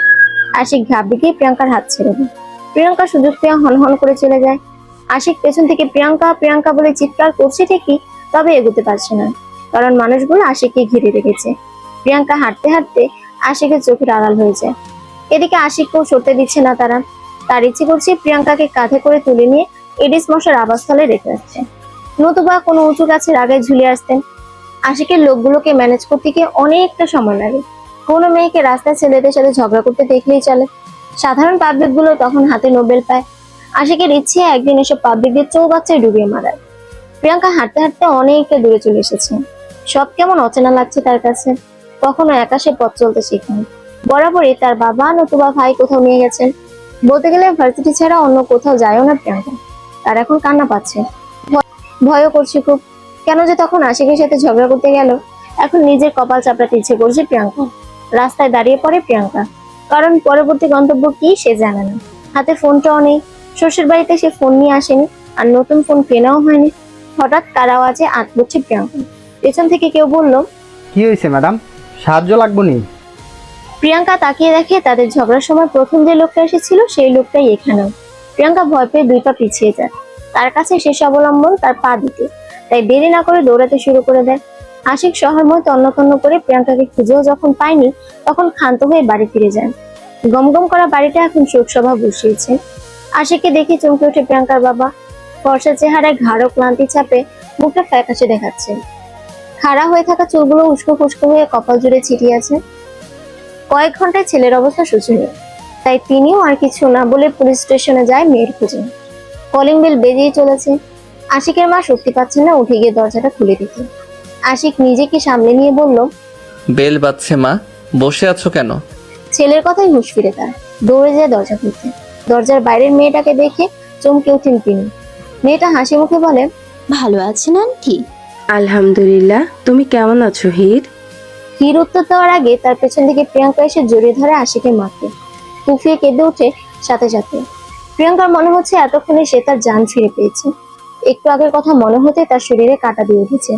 আশিক ঘাবড়ে গিয়ে প্রিয়াঙ্কার হাত ছেড়ে দেয়। প্রিয়াঙ্কা সুযোগ পেয়ে হনহন করে চলে যায়। আশিক পেছন থেকে প্রিয়াঙ্কা প্রিয়াঙ্কা বলে চিৎকার করছে ঠিকই, তবে এগোতে পারছে না, কারণ মানুষগুলো আশিককে ঘিরে রেখেছে। প্রিয়াঙ্কা হাঁটতে হাঁটতে আশিকের চোখের আড়াল হয়ে যায়। এদিকে আশিককেও সরতে দিচ্ছে না তারা। তার ইচ্ছে করছে প্রিয়াঙ্কাকে কাঁধে করে তুলে নিয়ে এডিস মশার আবাসস্থলে রেখে আসছে, নতুবা কোনো উঁচু গাছের আগে ঝুলে আসতেন। আশিকের লোকগুলোকে ম্যানেজ করতে গিয়ে অনেকটা সময় লাগে। কোনো মেয়েকে রাস্তায় ছেলেদের সাথে ঝগড়া করতে দেখলেই চলে। সাধারণ পাবলিক গুলো তখন হাতে নোবেল পায়। আশিকের ইচ্ছে একদিন এসব পাবলিকদের চৌবাচ্চায় ডুবিয়ে মারায়। প্রিয়াঙ্কা হাঁটতে হাঁটতে অনেকটা দূরে চলে এসেছে। সব কেমন অচেনা লাগছে তার কাছে। কখনো একা সে পথ চলতে শেখেনি। বরাবরই তার বাবা নতুবা ভাই কোথাও নিয়ে গেছেন। বলতে গেলে ভার্সিটি ছাড়া অন্য কোথাও যায়ও না প্রিয়াঙ্কা। তার এখন কান্না পাচ্ছে, ভয়ও করছে খুব। কেন যে তখন আশিকের সাথে ঝগড়া করতে গেল, এখন নিজের কপাল চাপড়াতে ইচ্ছে করছে প্রিয়াঙ্কা। রাস্তায় দাঁড়িয়ে পড়ে প্রিয়াঙ্কা, কারণ পরবর্তী গন্তব্য কি সে জানে না। হাতে ফোনটাও নেই। শ্বশুর বাড়িতে সে ফোন নিয়ে আসেনি, আর নতুন ফোন কেনাও হয়নি। হঠাৎ কার আওয়াজে আঁতবুঝছে প্রিয়াঙ্কা। পেছন থেকে কেউ বলল, কি হয়েছে ম্যাডাম, সাহায্য লাগবো নি? প্রিয়াঙ্কা তাকিয়ে দেখে তাদের ঝগড়ার সময় প্রথম যে লোকটা এসেছিল সেই লোকটাই এখানেও। প্রিয়াঙ্কা ভয় পেয়ে 2 পা পিছিয়ে যায়। তার কাছে শেষ অবলম্বন তার পা দুটো, তাই দেরি না করে দৌড়াতে শুরু করে দেয়। আশিক শহরময় তন্ন করে প্রিয়াঙ্কাকে খুঁজেও যখন পায়নি, তখন ক্ষান্ত হয়ে বাড়ি ফিরে যায়। গমগম করা বাড়িটা এখন শোকসভা বসিয়েছে। আশিককে দেখে চমকে ওঠে প্রিয়াঙ্কার বাবা। ফর্সা চেহারায় ঘাড় ক্লান্তি চাপে, মুখটা ফ্যাকাশে দেখাচ্ছে। খাড়া হয়ে থাকা চুলগুলো উস্কো খুস্কো হয়ে কপাল জুড়ে ছিটিয়ে আছে। কয়েক ঘন্টায় ছেলের অবস্থা শোচনীয়, তাই তিনিও আর কিছু না বলে পুলিশ স্টেশনে যায় মেয়ের খোঁজে। কলিং বেল বেজেই চলেছে। আশিকের মা শক্তি পাচ্ছেন না উঠে গিয়ে দরজাটা খুলে দিতে। আশিক নিজেকে সামলে নিয়ে বলল, বেল বাজছে মা, বসে আছো কেন? ছেলের কথাই হুঁশ ফিরে তার। দৌড়ে যায় দরজা খুলতে। দরজার বাইরের মেয়েটাকে দেখে চমকে উঠেন তিনি। মেয়েটা হাসি মুখে বলে, ভালো আছেন আন্টি? আলহামদুলিল্লাহ, তুমি কেমন আছো হির? হির উত্তর দেওয়ার আগে তার পেছন থেকে প্রিয়াঙ্কা এসে জড়িয়ে ধরে আশিকের মাকে। ফুফিয়ে কেঁদে ওঠে সাথে সাথে। প্রিয়াঙ্কার মনে হচ্ছে এতক্ষণে সে তার জান ফিরে পেয়েছে। একটু আগের কথা মনে হতে তার শরীরে কাঁটা দিয়ে উঠেছে।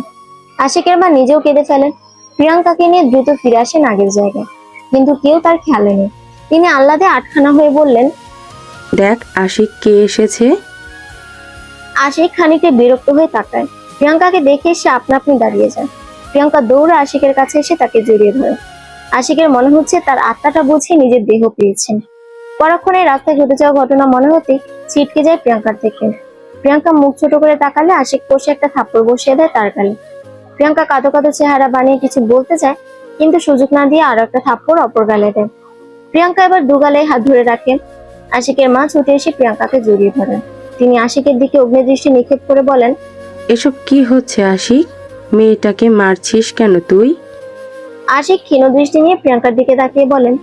আশিকের মা নিজেও কেঁদে ফেলেন। প্রিয়াঙ্কাকে নিয়ে দ্রুত ফিরে আসেন আগের জায়গায়, কিন্তু কেউ তার খেয়ালে নেই। তিনি আহ্লাদে আটখানা হয়ে বললেন, দেখ আশিক কে এসেছে। আশিক খানিকটা বিরক্ত হয়ে তাকায়। প্রিয়াঙ্কাকে দেখে সে আপনা আপনি দাঁড়িয়ে যায়। প্রিয়াঙ্কা দৌড়ে আশিকের কাছে এসে তাকে জড়িয়ে ধরে। আশিকের মনে হচ্ছে তার আত্মাটা বুঝে নিজের দেহ পেয়েছেন। পরক্ষণে রাস্তায় ঘটে যাওয়া ঘটনা মনে হতে ছিটকে যায় প্রিয়াঙ্কার থেকে। প্রিয়াঙ্কা মুখ ছোট করে তাকালে আশিক কষে একটা থাপ্পড় বসিয়ে দেয় তার গালে। প্রিয়াঙ্কা কাঁদো কাঁদো চেহারা বানিয়ে কিছু বলতে চায়, কিন্তু সুযোগ না দিয়ে আরো একটা থাপ্পড় অপর গালে দেয়। প্রিয়াঙ্কা এবার দু গালে হাত ধরে রাখে। আশিকের মা ছুটে এসে প্রিয়াঙ্কাকে জড়িয়ে ধরেন। তিনি আশিকের দিকে অগ্নিদৃষ্টি নিক্ষেপ করে বলেন, এসব কি হচ্ছে আশিক? মেয়েটাকে মারছিস কেন তুই? আশিক ক্ষীণ দৃষ্টি নিয়ে প্রিয়াঙ্কার দিকে তাকিয়ে বলেন।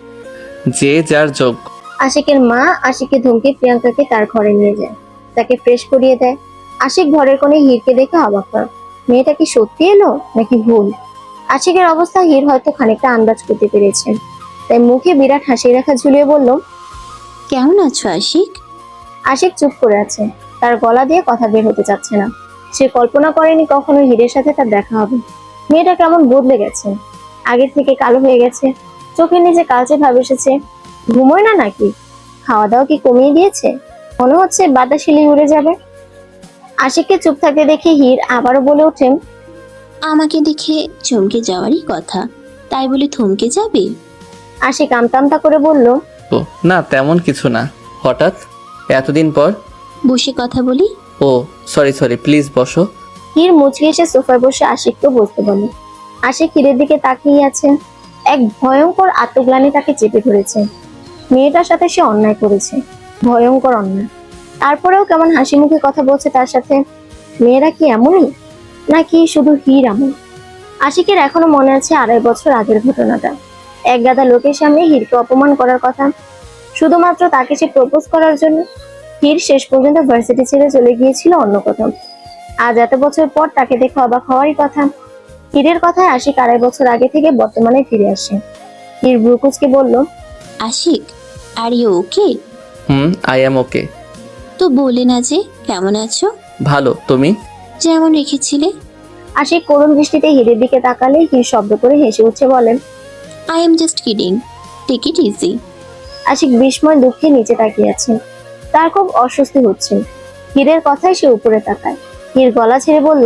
যে যার যোগ্য। আশিকের মা আশিককে ধমকে প্রিয়াঙ্কাকে তার ঘরে নিয়ে যায়, তাকে ফ্রেশ করিয়ে দেয়। আশিক ঘরের কোণে হীরকে দেখে অবাক হয়। মেয়েটা কি সত্যি এলো নাকি ভুল? আশিকের অবস্থা হীর হয়তো খানিকটা আন্দাজ করতে পেরেছেন, তাই মুখে বিরাট হাসি রেখা ঝুলিয়ে বলল, কেমন আছো আশিক? আশিক চুপ করে আছে। তার গলা দিয়ে কথা বের হতে চাচ্ছে না। সে কল্পনা করেনি কখনো হীরের সাথে তার দেখা হবে। মেয়েটা কেমন বদলে গেছে, আগের থেকে কালো হয়ে গেছে, চোখের নিচে কালচে ভাব এসেছে। ঘুমোয় না নাকি? খাওয়া দাওয়া কি কমিয়ে দিয়েছে? মনে হচ্ছে বাতাসিলি উড়ে যাবে। আশিককে চুপ থাকতে দেখে হীর আবারও বলে ওঠেন, আমাকে দেখে চমকে যাওয়ারই কথা, তাই বলে থমকে যাবে? আশিক আমতা আমতা করে বলল, ও না, তেমন কিছু না। হঠাৎ এতদিন পর? বসে কথা বলি। ও সরি সরি, প্লিজ বসো। হীর মুচকে এসে সোফায় বসে আশিককে বসতে বলে। আশিক হীরের দিকে তাকিয়ে আছে। এক ভয়ঙ্কর আত্মগ্লানি তাকে চেপে ধরেছে। মেয়েটার সাথে সে অন্যায় করেছে, ভয়ঙ্কর অন্যায়। তারপরেও কেমন হাসি মুখে কথা বলছে তার সাথে। মেয়েরা কি এমনই, নাকি শুধু হীর এমন? আশিকের এখনো মনে আছে 2.5 বছর আগের ঘটনাটা। এক গাদা লোকের সামনে হীরকে অপমান করার কথা, শুধুমাত্র তাকে সে প্রপোজ করার জন্য। হীর শেষ পর্যন্ত ভার্সিটি ছেড়ে চলে গিয়েছিল অন্য কোথাও। আজ এত বছর পর তাকে দেখে অবাক হওয়ারই কথা। হীরের কথায় আশিক 2.5 বছর আগে থেকে বর্তমানে ফিরে আসে। হীর ব্রুকুচকে বলল, Ashiq, are you okay? I am okay. তো বলে না যে কেমন আছো? ভালো, তুমি? যেমন রেখেছিলে। আশিক করুণ দৃষ্টিতে হীরের দিকে তাকালে হীর শব্দ করে হেসে উঠে বলেন, I am just kidding, take it easy. Ashiq বিস্ময় দুঃখে নিচে তাকিয়ে আছে। তার খুব অস্বস্তি হচ্ছে। হীরের কথায় সে উপরে তাকায়। হীর গলা ছেড়ে বলল,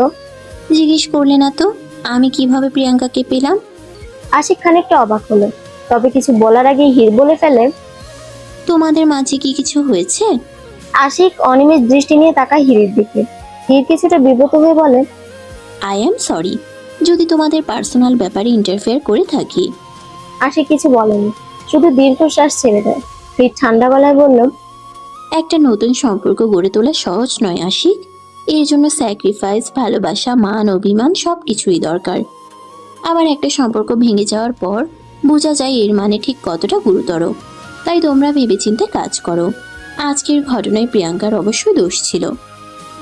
জিজ্ঞেস করলে না তো আমি কিভাবে প্রিয়াঙ্কাকে পেলাম? আশিক খানিকটা অবাক হলো, তবে কিছু বলার আগে হীর বলে ফেলে, তোমাদের মাঝে কি কিছু হয়েছে? আশিক অনিমেষ দৃষ্টি নিয়ে তাকায় হীরের দিকে। হীর কিছুটা বিব্রত হয়ে বলে, আই এম সরি যদি তোমাদের পার্সোনাল ব্যাপারে ইন্টারফেয়ার করে থাকি। আশিক কিছু বলেনি, শুধু দীর্ঘশ্বাস ছেড়ে দেয়। হীর ঠান্ডা গলায় বলল, একটা নতুন সম্পর্ক গড়ে তোলা সহজ নয় আশিক। এর জন্য স্যাক্রিফাইস, ভালোবাসা, মান, অভিমান সব কিছুই দরকার। আবার একটা সম্পর্ক ভেঙে যাওয়ার পর বোঝা যায় এর মানে ঠিক কতটা গুরুতর। তাই তোমরা ভেবেচিন্তে কাজ করো। আজকের ঘটনায় প্রিয়াঙ্কার অবশ্যই দোষ ছিল,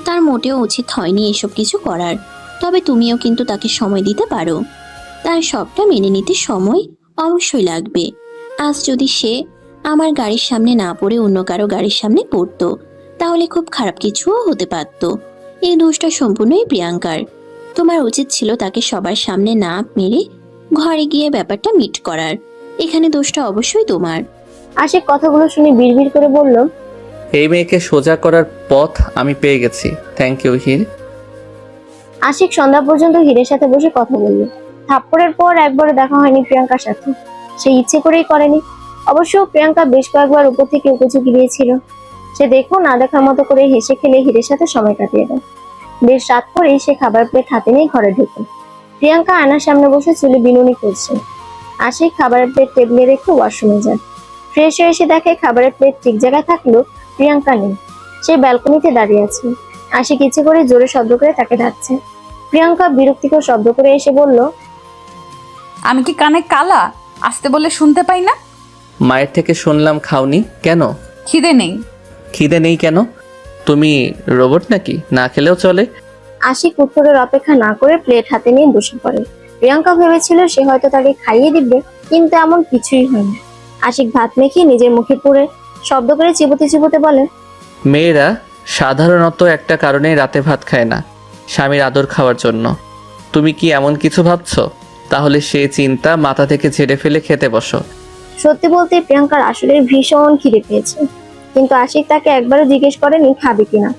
তার মোটেও উচিত হয়নি এসব কিছু করার। তবে তুমিও কিন্তু তাকে সময় দিতে পারো। তার সবটা মেনে নিতে সময় অবশ্যই লাগবে। আজ যদি সে আমার গাড়ির সামনে না পড়ে অন্য কারো গাড়ির সামনে পড়তো, তাহলে খুব খারাপ কিছুও হতে পারত। এই দোষটা সম্পূর্ণই প্রিয়াঙ্কার। তোমার উচিত ছিল তাকে সবার সামনে না মেরে ঘরে গিয়ে ব্যাপারটা মিট করার। এখানে দোষটা অবশ্যই তোমার। আশিক কথাগুলো শুনে বিড়বিড় করে বলল, এই মেয়েকে সোজা করার পথ আমি পেয়ে গেছি। Thank you Heer. আশিক সন্ধ্যা পর্যন্ত হীরের সাথে বসে কথা বলল। থাপ্পড়ের পর একবারও দেখা হয়নি প্রিয়াঙ্কার সাথে। সে ইচ্ছে করেই করেনি। অবশ্য প্রিয়াঙ্কা বেশ কয়েকবার উপর থেকে উঁকুচুকি দিয়েছিল। সে দেখো না দেখার মতো করে হেসে খেলে হীরের সাথে সময় কাটিয়ে দেয়। বেশ রাত করেই সে খাবার প্লেট হাতে নিয়ে ঘরে ঢুকে। প্রিয়াঙ্কা আয়নার সামনে বসে চুলে বিনুনি করছে। আশিক খাবারের প্লেট টেবিলে রেখে ওয়াশরুমে যায়। ফ্রেশ হয়ে এসে দেখে খাবারের প্লেট ঠিক জায়গায় থাকলেও প্রিয়াঙ্কা নেই। সে ব্যালকনিতে দাঁড়িয়ে আছে। আশিক ইচ্ছে করে জোরে শব্দ করে তাকে ডাকছে। প্রিয়াঙ্কা বিরক্তিকর শব্দ করে এসে বলল, আমি কি কানে কালা? আসতে বললে শুনতে পাই না? মায়ের থেকে শুনলাম খাওনি কেন? খিদে নেই। খিদে নেই কেন? তুমি রোবট নাকি? না খেলেও চলে? আশিক উত্তরের অপেক্ষা না করে প্লেট হাতে নিয়ে বসে পড়ে। প্রিয়াঙ্কা ভেবেছিল সে হয়তো তাকে খাইয়ে দিবে, কিন্তু এমন কিছুই হয়নি। আশিক ভাত মেখে নিজের মুখে পুরে শব্দ করে চিবোতে চিবোতে বলে, মেয়েরা সাধারণত একটা কারণে রাতে ভাত খায় না, স্বামীর আদর খাওয়ার জন্য। তুমি কি এমন কিছু ভাবছো? তাহলে সে চিন্তা মাথা থেকে ঝেড়ে ফেলে খেতে বসো। সত্যি বলতে প্রিয়াঙ্কার আসলে ভীষণ খিদে পেয়েছে, কিন্তু আশিক তাকে একবারও জিজ্ঞেস করেনি খাবে কিনা।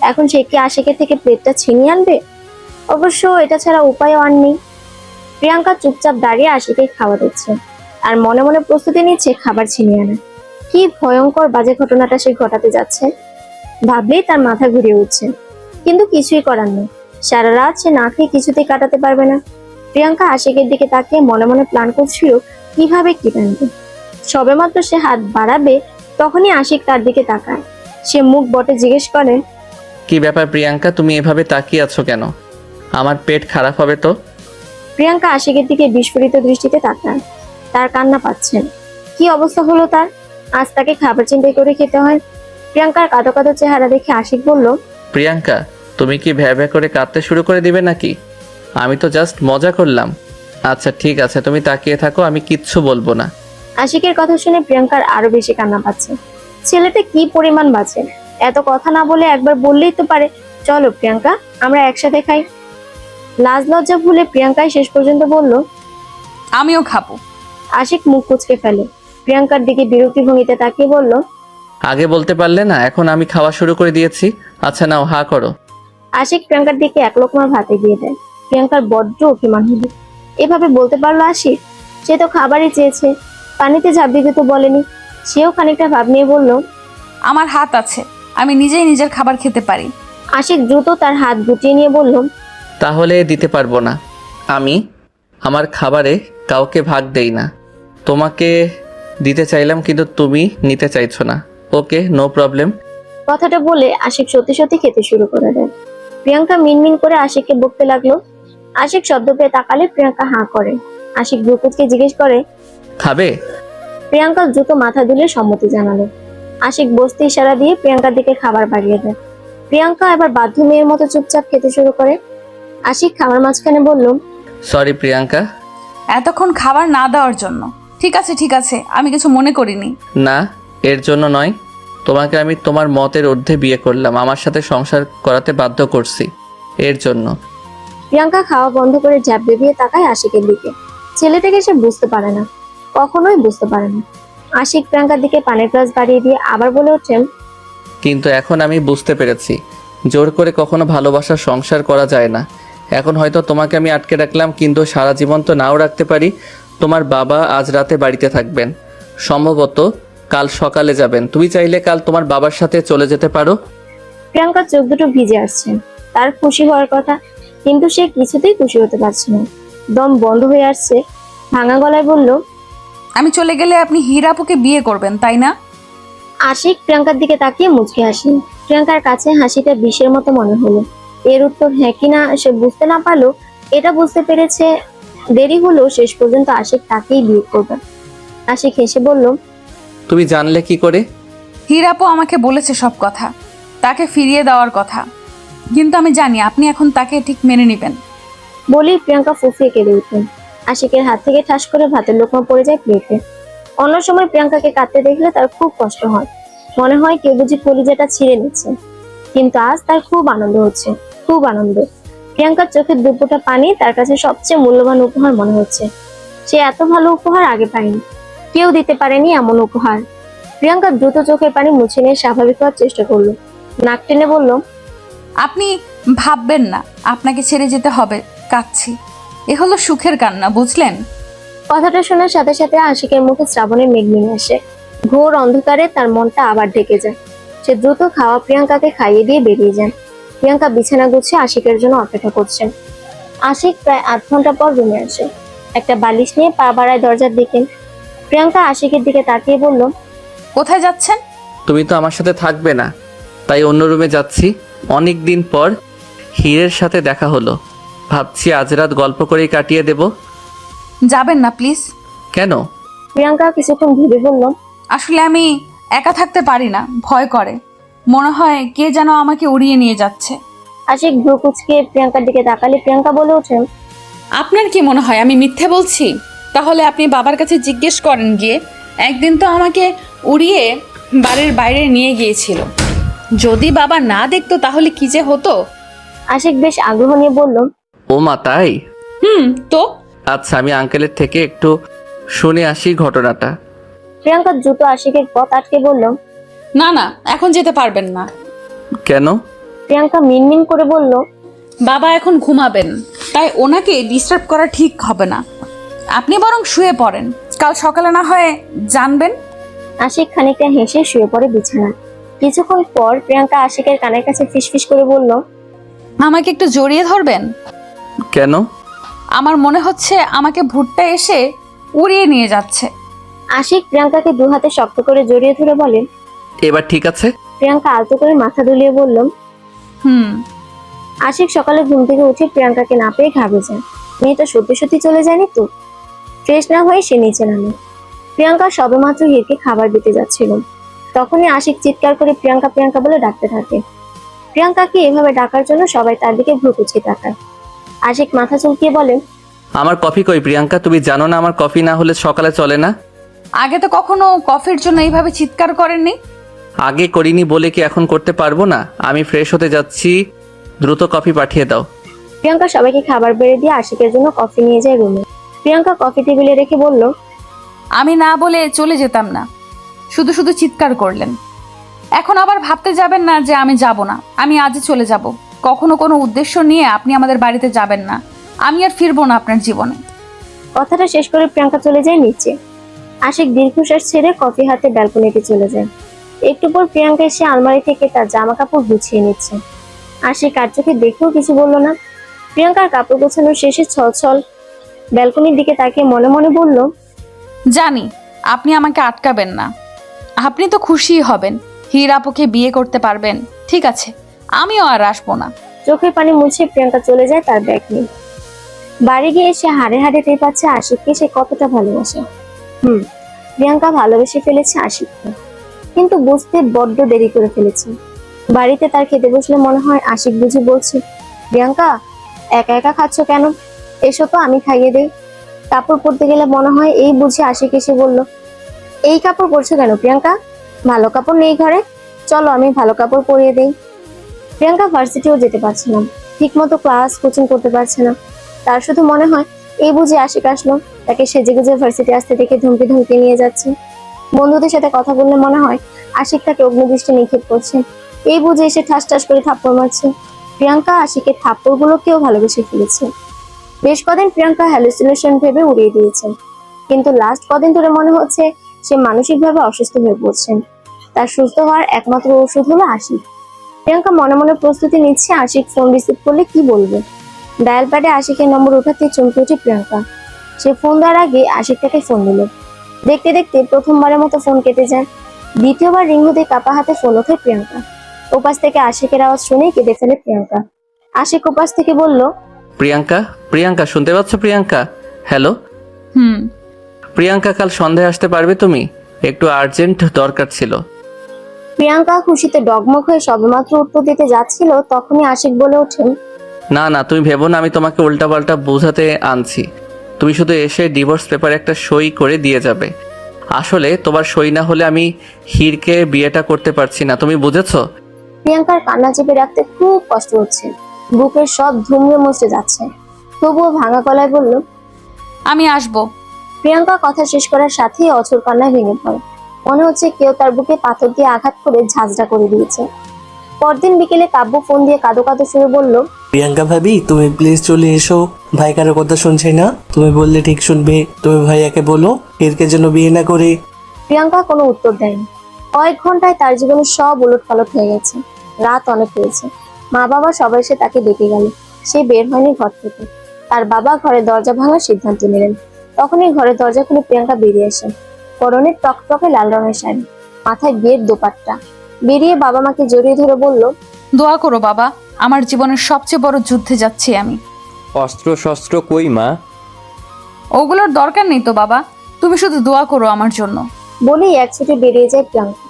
এখন সে কি আশিকের থেকে প্লেটটা ছিনিয়ে আনবে? অবশ্য এটা ছাড়া উপায়ও আর নেই। প্রিয়াঙ্কা চুপচাপ দাঁড়িয়ে আশিকে খাওয়া দিচ্ছে আর মনে মনে প্রস্তুতি নিচ্ছে খাবার ছিনিয়ে আনা। কি ভয়ঙ্কর বাজে ঘটনাটা সে ঘটাতে যাচ্ছে ভাবলেই তার মাথা ঘুরিয়ে উঠছে, কিন্তু কিছুই করার নেই। সারা রাত সে না খেয়ে কিছুতেই কাটাতে পারবে না। প্রিয়াঙ্কা আশিকের দিকে তাকিয়ে মনে মনে প্ল্যান করছিল কিভাবে কি টানবে। সবেমাত্র সে হাত বাড়াবে তখনই আশিক তার দিকে তাকায়। সে মুখ বটে জিজ্ঞেস করে, কি ব্যাপার প্রিয়াঙ্কা, তুমি এভাবে তাকিয়ে আছো কেন? আমার পেট খারাপ হবে তো। প্রিয়াঙ্কা আশিকের দিকে বিস্ফোরিত দৃষ্টিতে তাকায়। তার কান্না পাচ্ছেন। কি অবস্থা হলো তার? আজ তাকে খাবার চিন্তাই করে খেতে হয়। প্রিয়াঙ্কার কাঁদো কাঁদো চেহারা দেখে আশিক বলল, প্রিয়াঙ্কা, তুমি কি ভ্যা ভ্যা করে কাঁদতে শুরু করে দিবে নাকি? আমি তো জাস্ট মজা করলাম। আচ্ছা ঠিক আছে, তুমি তাকিয়ে থাকো, আমি কিচ্ছু বলবো না। আশিকের কথা শুনে প্রিয়াঙ্কার আরো বেশি কান্না পাচ্ছে। ছেলেটা কি পরিমাণ বাঁচে, এত কথা না বলে একবার বললেই তো পারে, চলো প্রিয়াঙ্কা আমরা একসাথে খাই। লাজ লজ্জা ভুলে প্রিয়াঙ্কাই শেষ পর্যন্ত বলল, আমিও খাবো। আশিক মুখ কুঁচকে ফেলে। প্রিয়াঙ্কার দিকে বিরক্তি ভঙ্গিতে তাকিয়ে বলল, আগে বলতে পারলে না? এখন আমি খাওয়া শুরু করে দিয়েছি। আচ্ছা নাও, হা করো। আশিক প্রিয়াঙ্কার দিকে এক লোকমা ভাত এগিয়ে দেয়। প্রিয়াঙ্কার বড্ড অভিমান হলো। এভাবে বলতে পারলো আশিক? সে তো খাবারই চেয়েছে, পানিতে ঝাঁপ দিতে তো বলেনি। সেও খানিকটা ভাব নিয়ে বলল, আমার হাত আছে, আমি নিজেই নিজের খাবার খেতে পারি। আশিক দ্রুত তার হাত গুটিয়ে নিয়ে বলল, তাহলে দিতে পারবো না। আমি আমার খাবারে কাউকে ভাগ দেই না। তোমাকে দিতে চাইলাম কিন্তু তুমি নিতে চাইছো না। ওকে, নো প্রবলেম। কথাটা বলে আশিক সত্যি সত্যি খেতে শুরু করে দেয়। প্রিয়াঙ্কা মিনমিন করে আশিককে বকতে লাগলো। আশিক শব্দ পেয়ে তাকালে প্রিয়াঙ্কা হাঁ করে। আশিক ব্রুকুচকে জিজ্ঞেস করে, খাবে? প্রিয়াঙ্কা দ্রুত মাথা দুলে সম্মতি জানালো। আশিক বসতে ইশারা দিয়ে প্রিয়াঙ্কার দিকে খাবার বাড়িয়ে দেয়। প্রিয়াঙ্কা এবার বাধ্য মেয়ের মতো চুপচাপ খেতে শুরু করে। আশিক খাবার মাঝখানে বলল, সরি প্রিয়াঙ্কা। এতক্ষণ খাবার না দেওয়ার জন্য। ঠিক আছে ঠিক আছে, আমি কিছু মনে করিনি। না, এর জন্য নয়। তোমাকে আমি তোমার মতের ঊর্ধ্বে বিয়ে করলাম, আমার সাথে সংসার করাতে বাধ্য করছি, এর জন্য। প্রিয়াঙ্কা খাওয়া বন্ধ করে ঝাঁপ বেরিয়ে তাকায় আশিকের দিকে। ছেলেটাকে সে বুঝতে পারে না, কখনোই বুঝতে পারে না। আশিক প্রিয়াঙ্কার দিকে পানির গ্লাস বাড়িয়ে দিয়ে আবার বলে ওঠেন, কিন্তু এখন আমি বুঝতে পেরেছি, জোর করে কখনো ভালোবাসার সংসার করা যায় না। এখন হয়তো তোমাকে আমি আটকে রাখলাম, কিন্তু সারা জীবন তো নাও রাখতে পারি। তোমার বাবা আজ রাতে বাড়িতে থাকবেন, সম্ভবত কাল সকালে যাবেন। তুমি চাইলে কাল তোমার বাবার সাথে চলে যেতে পারো। প্রিয়াঙ্কার চোখ দুটো ভিজে আসছে। তার খুশি হওয়ার কথা, কিন্তু সে কিছুতেই খুশি হতে পারছে না। দম বন্ধ হয়ে আসছে। ভাঙা গলায় বলল, আমি চলে গেলে আপনি হীরাপুকে বিয়ে করবেন, তাই না? আশিক প্রিয়াঙ্কার দিকে তাকিয়ে মুচকে হাসেন। প্রিয়াঙ্কার কাছে হাসিটা বিষের মতো মনে হলো। এর উত্তর হ্যাঁ কিনা সে বুঝতে না পারলো, এটা বুঝতে পেরেছে। দেরি হলো, শেষ পর্যন্ত আশিক তাকেই বিয়ে করবে। আশিক হেসে বলল, তুমি জানলে কি করে? হীরাপু আমাকে বলেছে সব কথা, তাকে ফিরিয়ে দেওয়ার কথা। কিন্তু আমি জানি আপনি এখন তাকে ঠিক মেনে নেবেন। বলেই প্রিয়াঙ্কা ফুফিয়ে কেঁদে উঠলেন। আশিকের হাত থেকে ঠাস করে ভাতের লোকমা পড়ে যায় প্লেটে। অন্য সময় প্রিয়াঙ্কাকে কাঁদতে দেখলে তার খুব কষ্ট হয়, মনে হয় কেউ বুঝি কলিজাটা ছিঁড়ে নিচ্ছে। কিন্তু আজ তার খুব আনন্দ হচ্ছে, খুব আনন্দ। প্রিয়াঙ্কার চোখের দুপোটা পানি তার কাছে সবচেয়ে মূল্যবান উপহার মনে হচ্ছে। সে এত ভালো উপহার আগে পায়নি, কেউ দিতে পারেনি এমন উপহার। প্রিয়াঙ্কা দ্রুত চোখের পানি মুছে নিয়ে স্বাভাবিক হওয়ার চেষ্টা করলো। নাক টেনে বলল, আপনি ভাববেন না আপনাকে ছেড়ে যেতে হবে, কাঁদছি। এ হলো সুখের কান্না, বুঝলেন? কথাটা শোনার সাথে সাথে আশিকের মুখে শ্রাবণের মেঘ নেমে আসে। ঘোর অন্ধকারে তার মনটা আবার ঢেকে যায়। সে দ্রুত খাওয়া প্রিয়াঙ্কাকে খাইয়ে দিয়ে বেরিয়ে যায়। প্রিয়াঙ্কা বিছানা গুছিয়ে আশিকের জন্য অপেক্ষা করছেন। আশিক প্রায় 8 ঘন্টা পর রুমে আসে। একটা বালিশ নিয়ে পা বাড়ায় দরজার দিকে। প্রিয়াঙ্কা আশিকের দিকে তাকিয়ে বলল, কোথায় যাচ্ছেন? তুমি তো আমার সাথে থাকবে না, তাই অন্য রুমে যাচ্ছি। অনেক দিন পর হীরের সাথে দেখা হলো, ভাবছি আজ রাত গল্প করেই কাটিয়ে দেব। যাবেন না প্লিজ। কেন? প্রিয়াঙ্কা কিছুক্ষণ ভেবে বলল, আসলে আমি একা থাকতে পারি না, ভয় করে। মনে হয় কে যেন আমাকে উড়িয়ে নিয়ে যাচ্ছে। আশিক ভ্রু কুঁচকে প্রিয়াঙ্কার দিকে তাকালে প্রিয়াঙ্কা বলে ওঠেন, আপনার কি মনে হয় আমি মিথ্যে বলছি? তাহলে আপনি বাবার কাছে জিজ্ঞেস করেন গিয়ে। একদিন তো আমাকে উড়িয়ে বাড়ির বাইরে নিয়ে গিয়েছিল। যদি বাবা না দেখতো তাহলে কি যে হতো। আশিক বেশ আগ্রহ নিয়ে বলল, ও মা, তাই? তো আচ্ছা, আমি আঙ্কেলের থেকে একটু শুনে আসি ঘটনাটা। প্রিয়াঙ্কা দ্রুত আশিকের পথ আটকে বলল, না না, এখন যেতে পারবেন না। কেন? প্রিয়াঙ্কা মিনমিন করে বলল, বাবা এখন ঘুমাবেন, তাই ওনাকে ডিস্টার্ব করা ঠিক হবে না। আপনি বরং শুয়ে পড়েন, কাল সকালে না হয় জানবেন। আশিক খানিকটা হেসে শুয়ে পড়ে বিছানায়। কিছুক্ষণ পর প্রিয়াঙ্কা আশিকের কানের কাছে ফিসফিস করে বলল, আমাকে একটু জড়িয়ে ধরবেন? কেন? আমার মনে হচ্ছে আমাকে ভুট্টা এসে উড়িয়ে নিয়ে যাচ্ছে। আশিক প্রিয়াঙ্কাকে দু হাতে শক্ত করে জড়িয়ে ধরে বলেন। এবার ঠিক আছে? প্রিয়াঙ্কা আলতো করে মাথা দুলিয়ে বলল। হুম। আশিক সকালে ঘুম থেকে উঠে প্রিয়াঙ্কাকে না পেয়ে ঘাবড়ে যায়। মেয়েটা সত্যি সত্যি চলে যায়নি তো? ফ্রেশ না হয়ে সে নিচে নামে। প্রিয়াঙ্কা সবেমাত্র হিরকে খাবার দিতে যাচ্ছিল, তখনই আশিক চিৎকার করে প্রিয়াঙ্কা প্রিয়াঙ্কা বলে ডাকতে থাকে। প্রিয়াঙ্কাকে এভাবে ডাকার জন্য সবাই তার দিকে ভ্রু কুঁচকে তাকায়। আশিক মাথা চুলকিয়ে বলে, আমার কফি কই প্রিয়াঙ্কা? তুমি জানো না আমার কফি না হলে সকালে চলে না? আগে তো কখনো কফির জন্য এইভাবে চিৎকার করেননি। আগে করিনি বলে কি এখন করতে পারবো না? আমি ফ্রেশ হতে যাচ্ছি, দ্রুত কফি পাঠিয়ে দাও। প্রিয়াঙ্কা সবাইকে খাবার বেড়ে দিয়ে আশিকের জন্য কফি নিয়ে যায় রুমে। প্রিয়াঙ্কা কফি টেবিলে রেখে বলল, আমি না বলে চলে যেতাম না, শুধু শুধু চিৎকার করলেন। এখন আবার ভাবতে যাবেন না যে আমি যাব না। আমি আজই চলে যাব। কখনো কোনো উদ্দেশ্য নিয়ে আপনি আমাদের বাড়িতে যাবেন না। আমি আর ফিরবো না আপনার জীবনে। কথাটা শেষ করে প্রিয়াঙ্কা চলে যায় নিচে। আশিক দীর্ঘশ্বাস ছেড়ে কফি হাতে ব্যালকনিতে চলে যায়। একটু পর প্রিয়াঙ্কা এসে আলমারি থেকে তার জামা কাপড় গুছিয়ে নিচ্ছে। আশিক আর চোখে দেখেও কিছু বলল না। প্রিয়াঙ্কার কাপড় গোছানোর শেষে ছল ব্যালকনির দিকে তাকিয়ে মনে মনে বলল, জানি আপনি আমাকে আটকাবেন না। আপনি তো খুশিই হবেন, হীর আপুকে বিয়ে করতে পারবেন। ঠিক আছে, আমিও আর আসবো না। চোখের পানি মুছে প্রিয়াঙ্কা চলে যায় তার ব্যাগ নিয়ে। বাড়ি গিয়ে সে হাড়ে হাড়ে টের পাচ্ছে আশিককে সে কতটা ভালোবাসে। প্রিয়াঙ্কা ভালোবেসে ফেলেছে আশিককে, কিন্তু বুঝতে বড্ড দেরি করে ফেলেছে। বাড়িতে তার খেতে বসলে মনে হয় আশিক বুঝি বলছে, প্রিয়াঙ্কা একা একা খাচ্ছ কেন, এসো তো আমি খাইয়ে দেই। কাপড় পরতে গেলে মনে হয় এই বুঝি আশিক এসে বলল, এই কাপড় পরছো কেন প্রিয়াঙ্কা, ভালো কাপড় নেই ঘরে, চলো আমি ভালো কাপড় পরিয়ে দেই। প্রিয়াঙ্কা ভার্সিটিও যেতে পারছে না, ঠিক মতো ক্লাস কোচিং করতে পারছে না। তার শুধু মনে হয় এই বুঝি আশিক আসলো, তাকে সেজে গুজে ভার্সিটি আসতে দেখে ধমকে ধমকে নিয়ে যাচ্ছে। বন্ধুদের সাথে কথা বললে মনে হয় আশিক তাকে অগ্নিদৃষ্টি নিক্ষেপ করছে, এই বুঝে এসে ঠাস ঠাস করে থাপ্পড় মারছে। প্রিয়াঙ্কা আশিকের থাপ্পড়গুলোকেও ভালোবেসে ফেলেছে। বেশ কদিন প্রিয়াঙ্কা হ্যালুসিনেশন ভেবে উড়িয়ে দিয়েছে, কিন্তু লাস্ট কদিন ধরে মনে হচ্ছে সে মানসিকভাবে অসুস্থ হয়ে পড়ছে। তার সুস্থ হওয়ার একমাত্র ওষুধ হলো আশিক। প্রিয়াঙ্কা মনে মনে প্রস্তুতি নিচ্ছে আশিক ফোন রিসিভ করলে কি বলবে। ডায়াল প্যাডে আশিকের নম্বর উঠাতে চমকে উঠে প্রিয়াঙ্কা। সে ফোন দেওয়ার আগে আশিক তাকে ফোন দিল। দেখতে দেখতে প্রথমবারের মতো ফোন কেটে যায়। দ্বিতীয়বার রিং হতে কাপা হাতে ফোন ওঠে প্রিয়াঙ্কা। ওপাশ থেকে আশিকের আওয়াজ শুনেই কেঁদে ফেলে প্রিয়াঙ্কা। আশিক ওপাশ থেকে বলল, প্রিয়াঙ্কা, প্রিয়াঙ্কা শুনতে পাচ্ছ প্রিয়াঙ্কা? হ্যালো প্রিয়াঙ্কা, কাল সন্ধ্যায় আসতে পারবে তুমি? একটু আর্জেন্ট দরকার ছিল। প্রিয়াঙ্কা খুশিতে ডগমগ হয়ে সবেমাত্র উত্তর দিতে যাচ্ছিল, তখনই আশিক বলে ওঠেন, না না, তুমি ভেবো না আমি তোমাকে উল্টাপাল্টা বোঝাতে আনছি। তুমি শুধু এসে ডিভোর্স পেপারে একটা সই করে দিয়ে যাবে। আসলে তোমার সই না হলে আমি হীরকে বিয়েটা করতে পারছি না, তুমি বুঝেছো? প্রিয়াঙ্কার কান্না চেপে রাখতে খুব কষ্ট হচ্ছে, বুকের সব ধুমড়ে মুচড়ে যাচ্ছে। তবুও ভাঙা গলায় বলল, আমি আসবো। প্রিয়াঙ্কা কথা শেষ করার সাথেই অঝোর কান্নায় ভেঙে পড়ে। মনে হচ্ছে কেউ তার বুকে পাথর দিয়ে আঘাত করে ঝাঁঝরা করে দিয়েছে। পরদিন বিকেলে কাব্য ফোন দিয়ে কাঁদো কাঁদো সুরে বলল, প্রিয়াঙ্কা ভাবি তুমি প্লিজ চলে এসো, ভাই কারো কথা শুনছে না, তুমি বললে ঠিক শুনবে। তুমি ভাইয়াকে বলো এরকে জন্য বিয়ে না করে। প্রিয়াঙ্কা কোনো উত্তর দেয়নি। কয়েক ঘন্টায় তার জীবনে সব উলট পালট হয়ে গেছে। রাত অনেক হয়েছে, মা বাবা সবাই এসে তাকে ডেকে গেল। সে বের হয়নি ঘর থেকে। তার বাবা ঘরে দরজা ভাঙার সিদ্ধান্ত নিলেন। তখনই ঘরের দরজা খুলে প্রিয়াঙ্কা বেরিয়ে আসে। পরনে টকটকে লাল রঙের শাড়ি, মাথায় বিয়ের দোপাট্টা। বেরিয়ে বাবা মাকে জড়িয়ে ধরে বলল, দোয়া করো বাবা, আমার জীবনের সবচেয়ে বড় যুদ্ধে যাচ্ছি আমি। অস্ত্র শস্ত্র কই মা? ওগুলোর দরকার নেই তো বাবা, তুমি শুধু দোয়া করো আমার জন্য। বলেই এক ছুটে বেরিয়ে যায় প্রিয়াঙ্কা।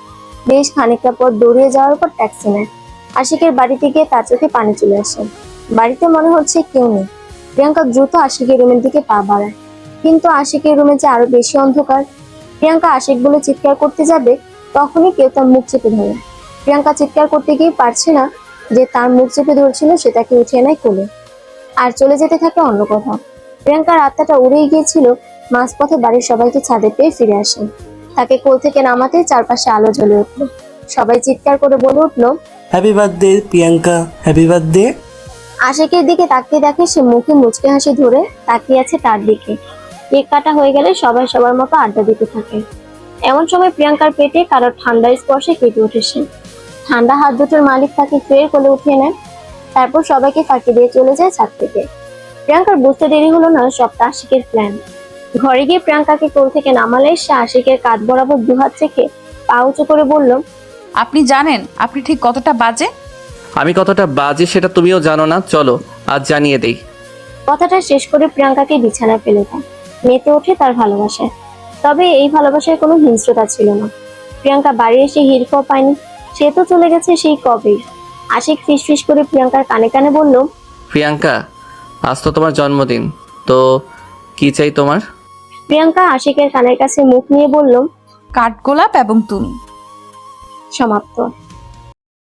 বেশ খানিকটা পর দৌড়িয়ে যাওয়ার পর ট্যাক্সি নেয়। আশিকের বাড়িতে গিয়ে তার চোখে পানি চলে আসে। বাড়িতে মনে হচ্ছে কেউ নেই। প্রিয়াঙ্কা দ্রুত আশিকের রুমের দিকে পা বাড়ায়, কিন্তু আশিকের রুমে যে আরো বেশি অন্ধকার। প্রিয়াঙ্কা আশিক বলে চিৎকার করতে যাবে, তখনই কেউ তার মুখ চেপে ধরে। প্রিয়াঙ্কা চিৎকার করতে গিয়ে পারছে না, যে তার মুখ চেপে ধরছিল সে তাকে উঠিয়ে নেয় কোলে, আর চলে যেতে থাকে অন্য কোথাও। প্রিয়াঙ্কার আত্মাটা উড়েই গিয়েছিল। মাঝপথে বাড়ির সবাইকে ছাদে পেয়ে ফিরে আসে। তাকে কোল থেকে নামাতে চারপাশে আলো জ্বলে উঠলো। সবাই চিৎকার করে বলে উঠলো, happy birthday Priyanka, happy birthday. আশিকের দিকে তাকিয়ে দেখে সে মুখে মুচকে হাসি ধরে তাকিয়ে আছে তার দিকে। কেক কাটা হয়ে গেলে সবাই সবার মতো আড্ডা দিতে থাকে। এমন সময় প্রিয়াঙ্কার পেটে কারোর ঠান্ডা স্পর্শে কেঁপে উঠেছে। ঠান্ডা হাত দুটোর মালিক তাকে ফের কোলে উঠিয়ে নেয়, তারপর সবাইকে ফাঁকি দিয়ে চলে যায় ছাদ থেকে। প্রিয়াঙ্কার বুঝতে দেরি হলো না সবটা আশিকের প্ল্যান। ঘরে গিয়ে প্রিয়াঙ্কাকে কোল থেকে নামালে সে আশিকের কাঁধ বরাবর দুহাত রেখে পা উঁচু করে বলল, আপনি জানেন আপনি ঠিক কতটা বাজে? আমি কতটা বাজে সেটা তুমিও জানো না, চলো আজ জানিয়ে দেই। কথাটা শেষ করে প্রিয়াঙ্কাকে বিছানায় ফেলে দেয়। মেতে ওঠে তার ভালোবাসায়। তবে এই ভালোবাসায় কোনো হিংস্রতা ছিল না। প্রিয়াঙ্কা বাড়ি এসে হিরফও পায়নি, সে তো চলে গেছে সেই কবেই। আশিক ফিসফিস করে প্রিয়াঙ্কার কানে কানে বলল, প্রিয়াঙ্কা, আজ তো তোমার জন্মদিন, তো কি চাই তোমার? প্রিয়াঙ্কা আশিকের কানের কাছে মুখ নিয়ে বলল, কাঠগোলাপ এবং তুমি। সমাপ্ত।